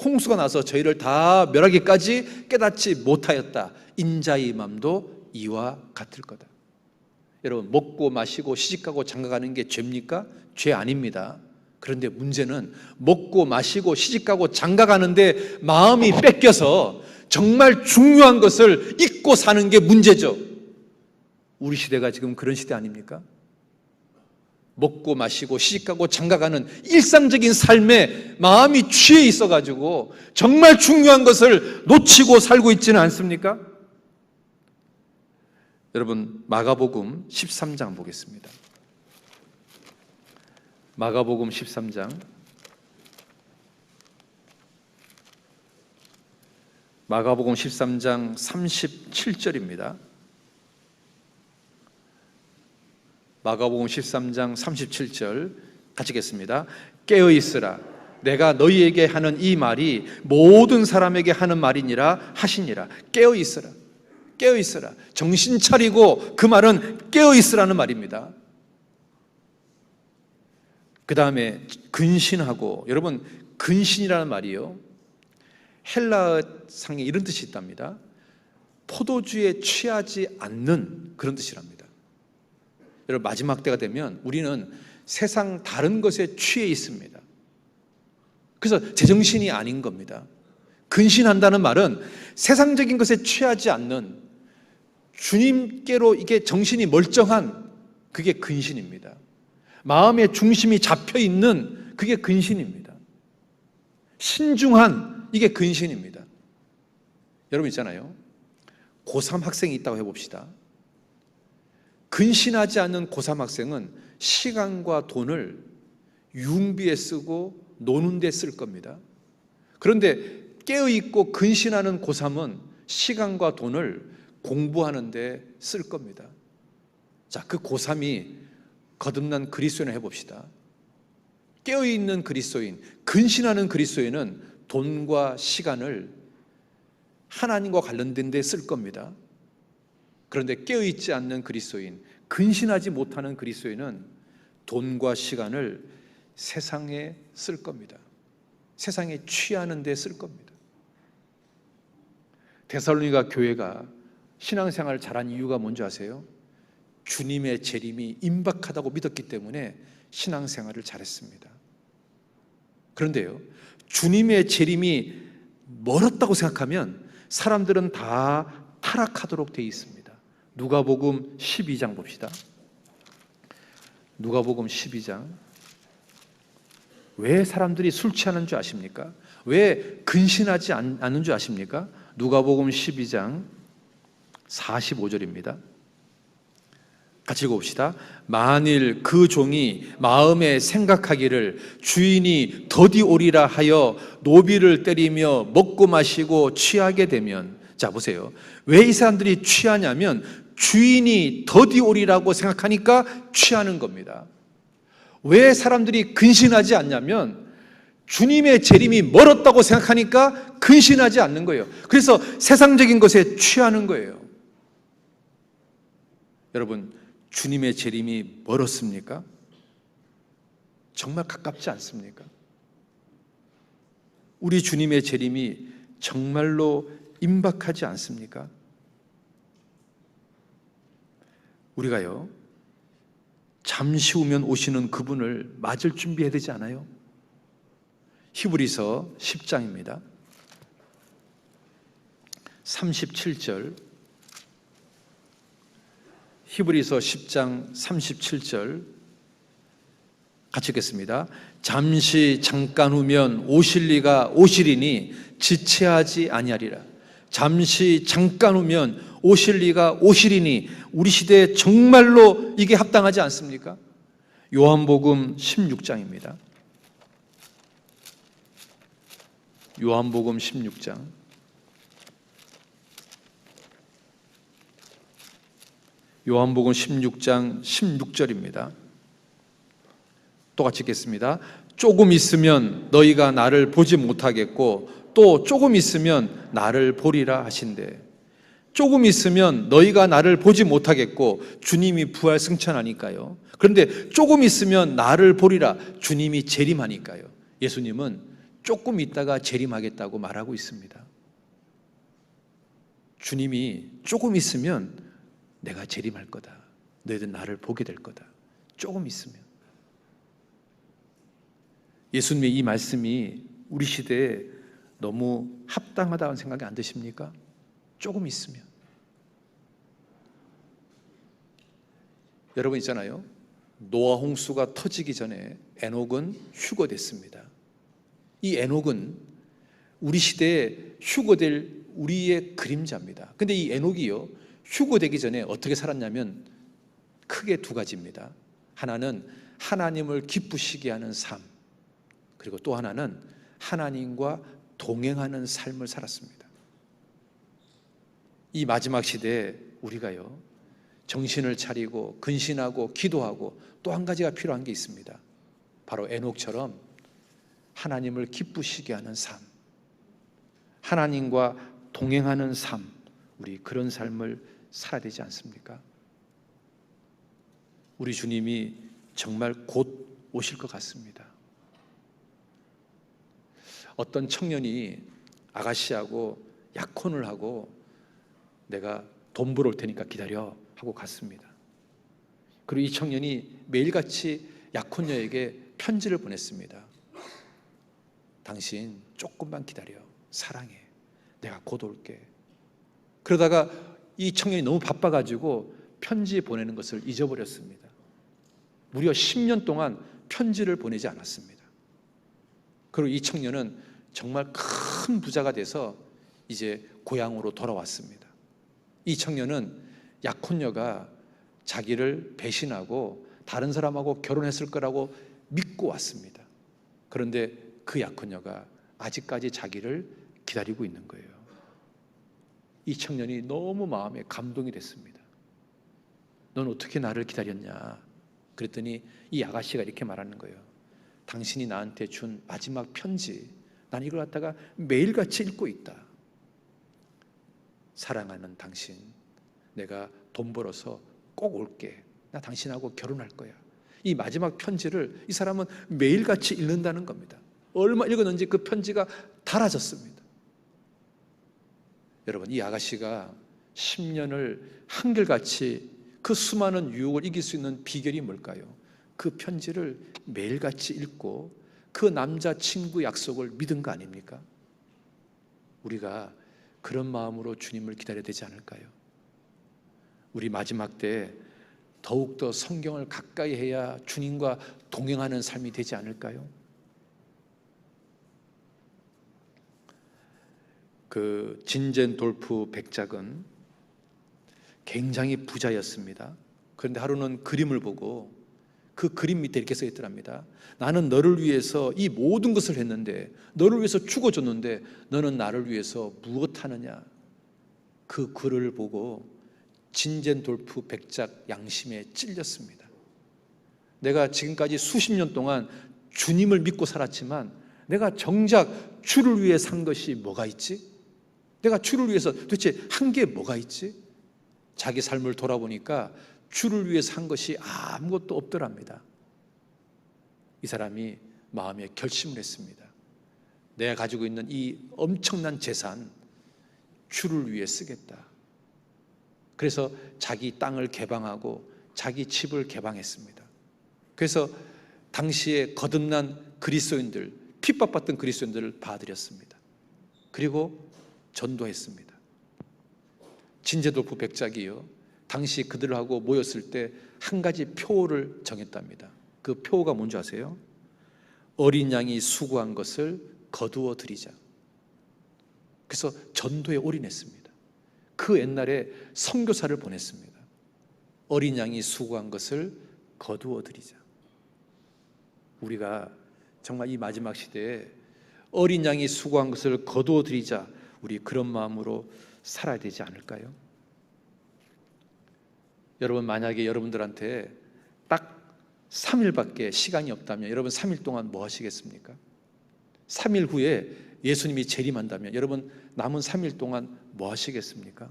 홍수가 나서 저희를 다 멸하기까지 깨닫지 못하였다. 인자의 맘도 이와 같을 거다. 여러분, 먹고 마시고 시집가고 장가가는 게 죄입니까? 죄 아닙니다. 그런데 문제는 먹고 마시고 시집가고 장가가는데 마음이 뺏겨서 정말 중요한 것을 잊고 사는 게 문제죠. 우리 시대가 지금 그런 시대 아닙니까? 먹고 마시고 시집가고 장가가는 일상적인 삶에 마음이 취해 있어가지고 정말 중요한 것을 놓치고 살고 있지는 않습니까? 여러분, 마가복음 13장 보겠습니다. 마가복음 13장 마가복음 13장 37절입니다. 마가복음 13장 37절 같이 읽겠습니다. 깨어있으라. 내가 너희에게 하는 이 말이 모든 사람에게 하는 말이니라 하시니라. 깨어있으라. 깨어있으라. 정신 차리고, 그 말은 깨어있으라는 말입니다. 그 다음에 근신하고, 여러분, 근신이라는 말이요, 헬라상에 이런 뜻이 있답니다. 포도주에 취하지 않는 그런 뜻이랍니다. 여러분, 마지막 때가 되면 우리는 세상 다른 것에 취해 있습니다. 그래서 제정신이 아닌 겁니다. 근신한다는 말은 세상적인 것에 취하지 않는, 주님께로 이게 정신이 멀쩡한, 그게 근신입니다. 마음의 중심이 잡혀 있는, 그게 근신입니다. 신중한, 이게 근신입니다. 여러분 있잖아요, 고3 학생이 있다고 해봅시다. 근신하지 않는 고3 학생은 시간과 돈을 융비에 쓰고 노는 데 쓸 겁니다. 그런데 깨어있고 근신하는 고3은 시간과 돈을 공부하는 데 쓸 겁니다. 자, 그 고3이 거듭난 그리스도인을 해봅시다. 깨어있는 그리스도인, 근신하는 그리스도인은 돈과 시간을 하나님과 관련된 데 쓸 겁니다. 그런데 깨어있지 않는 그리스도인, 근신하지 못하는 그리스도인은 돈과 시간을 세상에 쓸 겁니다. 세상에 취하는 데 쓸 겁니다. 데살로니가 교회가 신앙생활을 잘한 이유가 뭔지 아세요? 주님의 재림이 임박하다고 믿었기 때문에 신앙생활을 잘했습니다. 그런데요, 주님의 재림이 멀었다고 생각하면 사람들은 다 타락하도록 되어 있습니다. 누가복음 12장 봅시다. 누가복음 12장. 왜 사람들이 술 취하는 줄 아십니까? 왜 근신하지 않는 줄 아십니까? 누가복음 12장 45절입니다. 같이 읽어봅시다. 만일 그 종이 마음에 생각하기를 주인이 더디 오리라 하여 노비를 때리며 먹고 마시고 취하게 되면, 자 보세요, 왜 이 사람들이 취하냐면 주인이 더디 오리라고 생각하니까 취하는 겁니다. 왜 사람들이 근신하지 않냐면 주님의 재림이 멀었다고 생각하니까 근신하지 않는 거예요. 그래서 세상적인 것에 취하는 거예요. 여러분, 주님의 재림이 멀었습니까? 정말 가깝지 않습니까? 우리 주님의 재림이 정말로 임박하지 않습니까? 우리가요, 잠시 후면 오시는 그분을 맞을 준비해야 되지 않아요? 히브리서 10장입니다. 37절. 히브리서 10장 37절 같이 읽겠습니다. 잠시 잠깐 후면 오실 이가 오시리니 지체하지 아니하리라. 잠시 잠깐 후면 오실 이가 오시리니, 우리 시대에 정말로 이게 합당하지 않습니까? 요한복음 16장입니다. 요한복음 16장. 요한복음 16장 16절입니다. 똑같이 읽겠습니다. 조금 있으면 너희가 나를 보지 못하겠고 또 조금 있으면 나를 보리라 하신대. 조금 있으면 너희가 나를 보지 못하겠고, 주님이 부활 승천하니까요. 그런데 조금 있으면 나를 보리라, 주님이 재림하니까요. 예수님은 조금 있다가 재림하겠다고 말하고 있습니다. 주님이 조금 있으면 내가 재림할 거다. 너희들 나를 보게 될 거다. 조금 있으면. 예수님의 이 말씀이 우리 시대에 너무 합당하다는 생각이 안 드십니까? 조금 있으면. 여러분 있잖아요. 노아 홍수가 터지기 전에 에녹은 휴거됐습니다. 이 에녹은 우리 시대에 휴거될 우리의 그림자입니다. 근데 이 에녹이요, 휴거되기 전에 어떻게 살았냐면 크게 두 가지입니다. 하나는 하나님을 기쁘시게 하는 삶, 그리고 또 하나는 하나님과 동행하는 삶을 살았습니다. 이 마지막 시대에 우리가요, 정신을 차리고 근신하고 기도하고 또 한 가지가 필요한 게 있습니다. 바로 에녹처럼 하나님을 기쁘시게 하는 삶, 하나님과 동행하는 삶, 우리 그런 삶을 살아야 되지 않습니까? 우리 주님이 정말 곧 오실 것 같습니다. 어떤 청년이 아가씨하고 약혼을 하고 내가 돈 벌어올 테니까 기다려 하고 갔습니다. 그리고 이 청년이 매일같이 약혼녀에게 편지를 보냈습니다. 당신 조금만 기다려. 사랑해. 내가 곧 올게. 그러다가 이 청년이 너무 바빠가지고 편지 보내는 것을 잊어버렸습니다. 무려 10년 동안 편지를 보내지 않았습니다. 그리고 이 청년은 정말 큰 부자가 돼서 이제 고향으로 돌아왔습니다. 이 청년은 약혼녀가 자기를 배신하고 다른 사람하고 결혼했을 거라고 믿고 왔습니다. 그런데 그 약혼녀가 아직까지 자기를 기다리고 있는 거예요. 이 청년이 너무 마음에 감동이 됐습니다. 넌 어떻게 나를 기다렸냐? 그랬더니 이 아가씨가 이렇게 말하는 거예요. 당신이 나한테 준 마지막 편지, 난 이걸 갖다가 매일같이 읽고 있다. 사랑하는 당신, 내가 돈 벌어서 꼭 올게. 나 당신하고 결혼할 거야. 이 마지막 편지를 이 사람은 매일같이 읽는다는 겁니다. 얼마 읽었는지 그 편지가 달아졌습니다. 여러분, 이 아가씨가 10년을 한결같이 그 수많은 유혹을 이길 수 있는 비결이 뭘까요? 그 편지를 매일같이 읽고 그 남자친구 약속을 믿은 거 아닙니까? 우리가 그런 마음으로 주님을 기다려야 되지 않을까요? 우리 마지막 때 더욱더 성경을 가까이 해야 주님과 동행하는 삶이 되지 않을까요? 그 진젠돌프 백작은 굉장히 부자였습니다. 그런데 하루는 그림을 보고 그 그림 밑에 이렇게 써 있더랍니다. 나는 너를 위해서 이 모든 것을 했는데, 너를 위해서 죽어줬는데 너는 나를 위해서 무엇하느냐? 그 글을 보고 진젠돌프 백작 양심에 찔렸습니다. 내가 지금까지 수십 년 동안 주님을 믿고 살았지만 내가 정작 주를 위해 산 것이 뭐가 있지? 내가 주를 위해서 도대체 한 게 뭐가 있지? 자기 삶을 돌아보니까 주를 위해서 한 것이 아무것도 없더랍니다. 이 사람이 마음에 결심을 했습니다. 내가 가지고 있는 이 엄청난 재산, 주를 위해 쓰겠다. 그래서 자기 땅을 개방하고 자기 집을 개방했습니다. 그래서 당시에 거듭난 그리스도인들, 핍박받던 그리스도인들을 봐드렸습니다. 그리고 전도했습니다. 진제돌프 백작이요, 당시 그들하고 모였을 때 한 가지 표를 정했답니다. 그 표가 뭔지 아세요? 어린 양이 수고한 것을 거두어 드리자. 그래서 전도에 올인했습니다. 그 옛날에 선교사를 보냈습니다. 어린 양이 수고한 것을 거두어 드리자. 우리가 정말 이 마지막 시대에 어린 양이 수고한 것을 거두어 드리자, 우리 그런 마음으로 살아야 되지 않을까요? 여러분, 만약에 여러분들한테 딱 3일밖에 시간이 없다면 여러분 3일 동안 뭐 하시겠습니까? 3일 후에 예수님이 재림한다면 여러분 남은 3일 동안 뭐 하시겠습니까?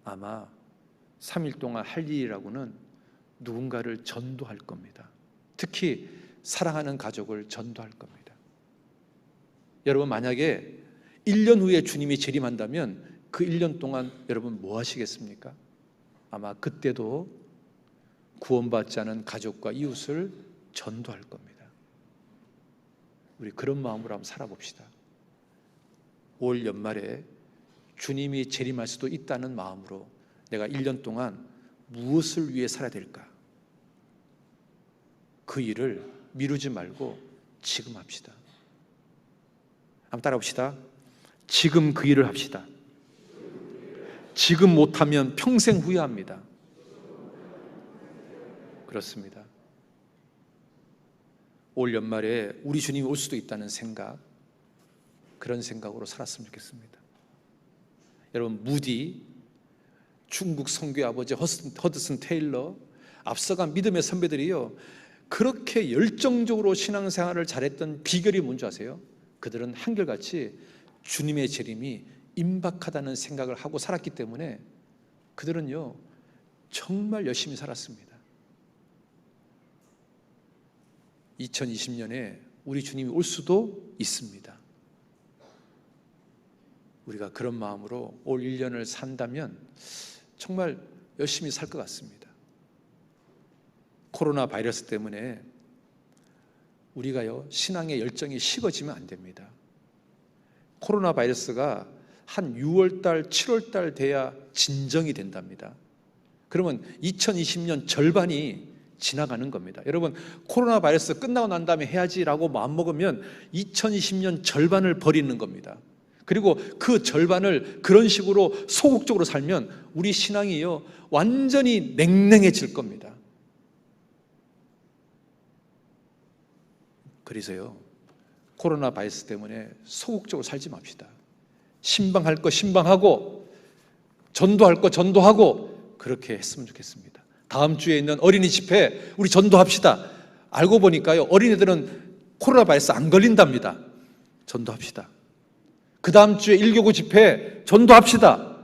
아마 3일 동안 할 일이라고는 누군가를 전도할 겁니다. 특히 사랑하는 가족을 전도할 겁니다. 여러분, 만약에 1년 후에 주님이 재림한다면 그 1년 동안 여러분 뭐 하시겠습니까? 아마 그때도 구원받지 않은 가족과 이웃을 전도할 겁니다. 우리 그런 마음으로 한번 살아봅시다. 올 연말에 주님이 재림할 수도 있다는 마음으로 내가 1년 동안 무엇을 위해 살아야 될까? 그 일을 미루지 말고 지금 합시다. 한번 따라봅시다. 지금 그 일을 합시다. 지금 못하면 평생 후회합니다. 그렇습니다. 올 연말에 우리 주님이 올 수도 있다는 생각, 그런 생각으로 살았으면 좋겠습니다. 여러분, 무디, 중국 선교의 아버지 허드슨 테일러, 앞서간 믿음의 선배들이요, 그렇게 열정적으로 신앙생활을 잘했던 비결이 뭔지 아세요? 그들은 한결같이 주님의 재림이 임박하다는 생각을 하고 살았기 때문에 그들은요 정말 열심히 살았습니다. 2020년에 우리 주님이 올 수도 있습니다. 우리가 그런 마음으로 올 1년을 산다면 정말 열심히 살 것 같습니다. 코로나 바이러스 때문에 우리가요 신앙의 열정이 식어지면 안 됩니다. 코로나 바이러스가 한 6월달, 7월달 돼야 진정이 된답니다. 그러면 2020년 절반이 지나가는 겁니다. 여러분, 코로나 바이러스 끝나고 난 다음에 해야지라고 마음먹으면 2020년 절반을 버리는 겁니다. 그리고 그 절반을 그런 식으로 소극적으로 살면 우리 신앙이요 완전히 냉랭해질 겁니다. 그래서요 코로나 바이러스 때문에 소극적으로 살지 맙시다. 신방할 거 신방하고 전도할 거 전도하고 그렇게 했으면 좋겠습니다. 다음 주에 있는 어린이 집회 우리 전도합시다. 알고 보니까요 어린이들은 코로나 바이러스 안 걸린답니다. 전도합시다. 그 다음 주에 1교구 집회 전도합시다.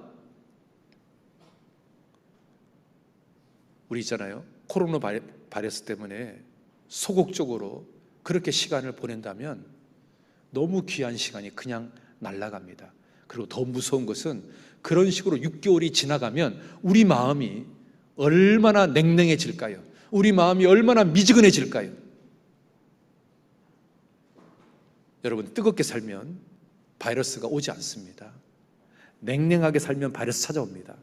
우리 있잖아요 코로나 바이러스 때문에 소극적으로 그렇게 시간을 보낸다면 너무 귀한 시간이 그냥 날아갑니다. 그리고 더 무서운 것은 그런 식으로 6개월이 지나가면 우리 마음이 얼마나 냉랭해질까요? 우리 마음이 얼마나 미지근해질까요? 여러분, 뜨겁게 살면 바이러스가 오지 않습니다. 냉랭하게 살면 바이러스 찾아옵니다.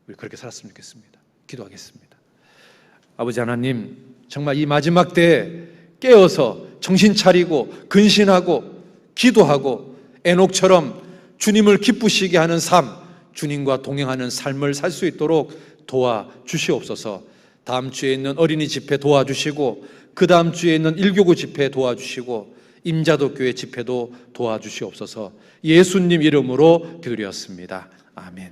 우리 그렇게 살았으면 좋겠습니다. 기도하겠습니다. 아버지 하나님, 정말 이 마지막 때에 깨어서 정신 차리고 근신하고 기도하고 에녹처럼 주님을 기쁘시게 하는 삶, 주님과 동행하는 삶을 살 수 있도록 도와주시옵소서. 다음 주에 있는 어린이 집회 도와주시고 그 다음 주에 있는 1교구 집회 도와주시고 임자도 교회 집회도 도와주시옵소서. 예수님 이름으로 기도드렸습니다. 아멘.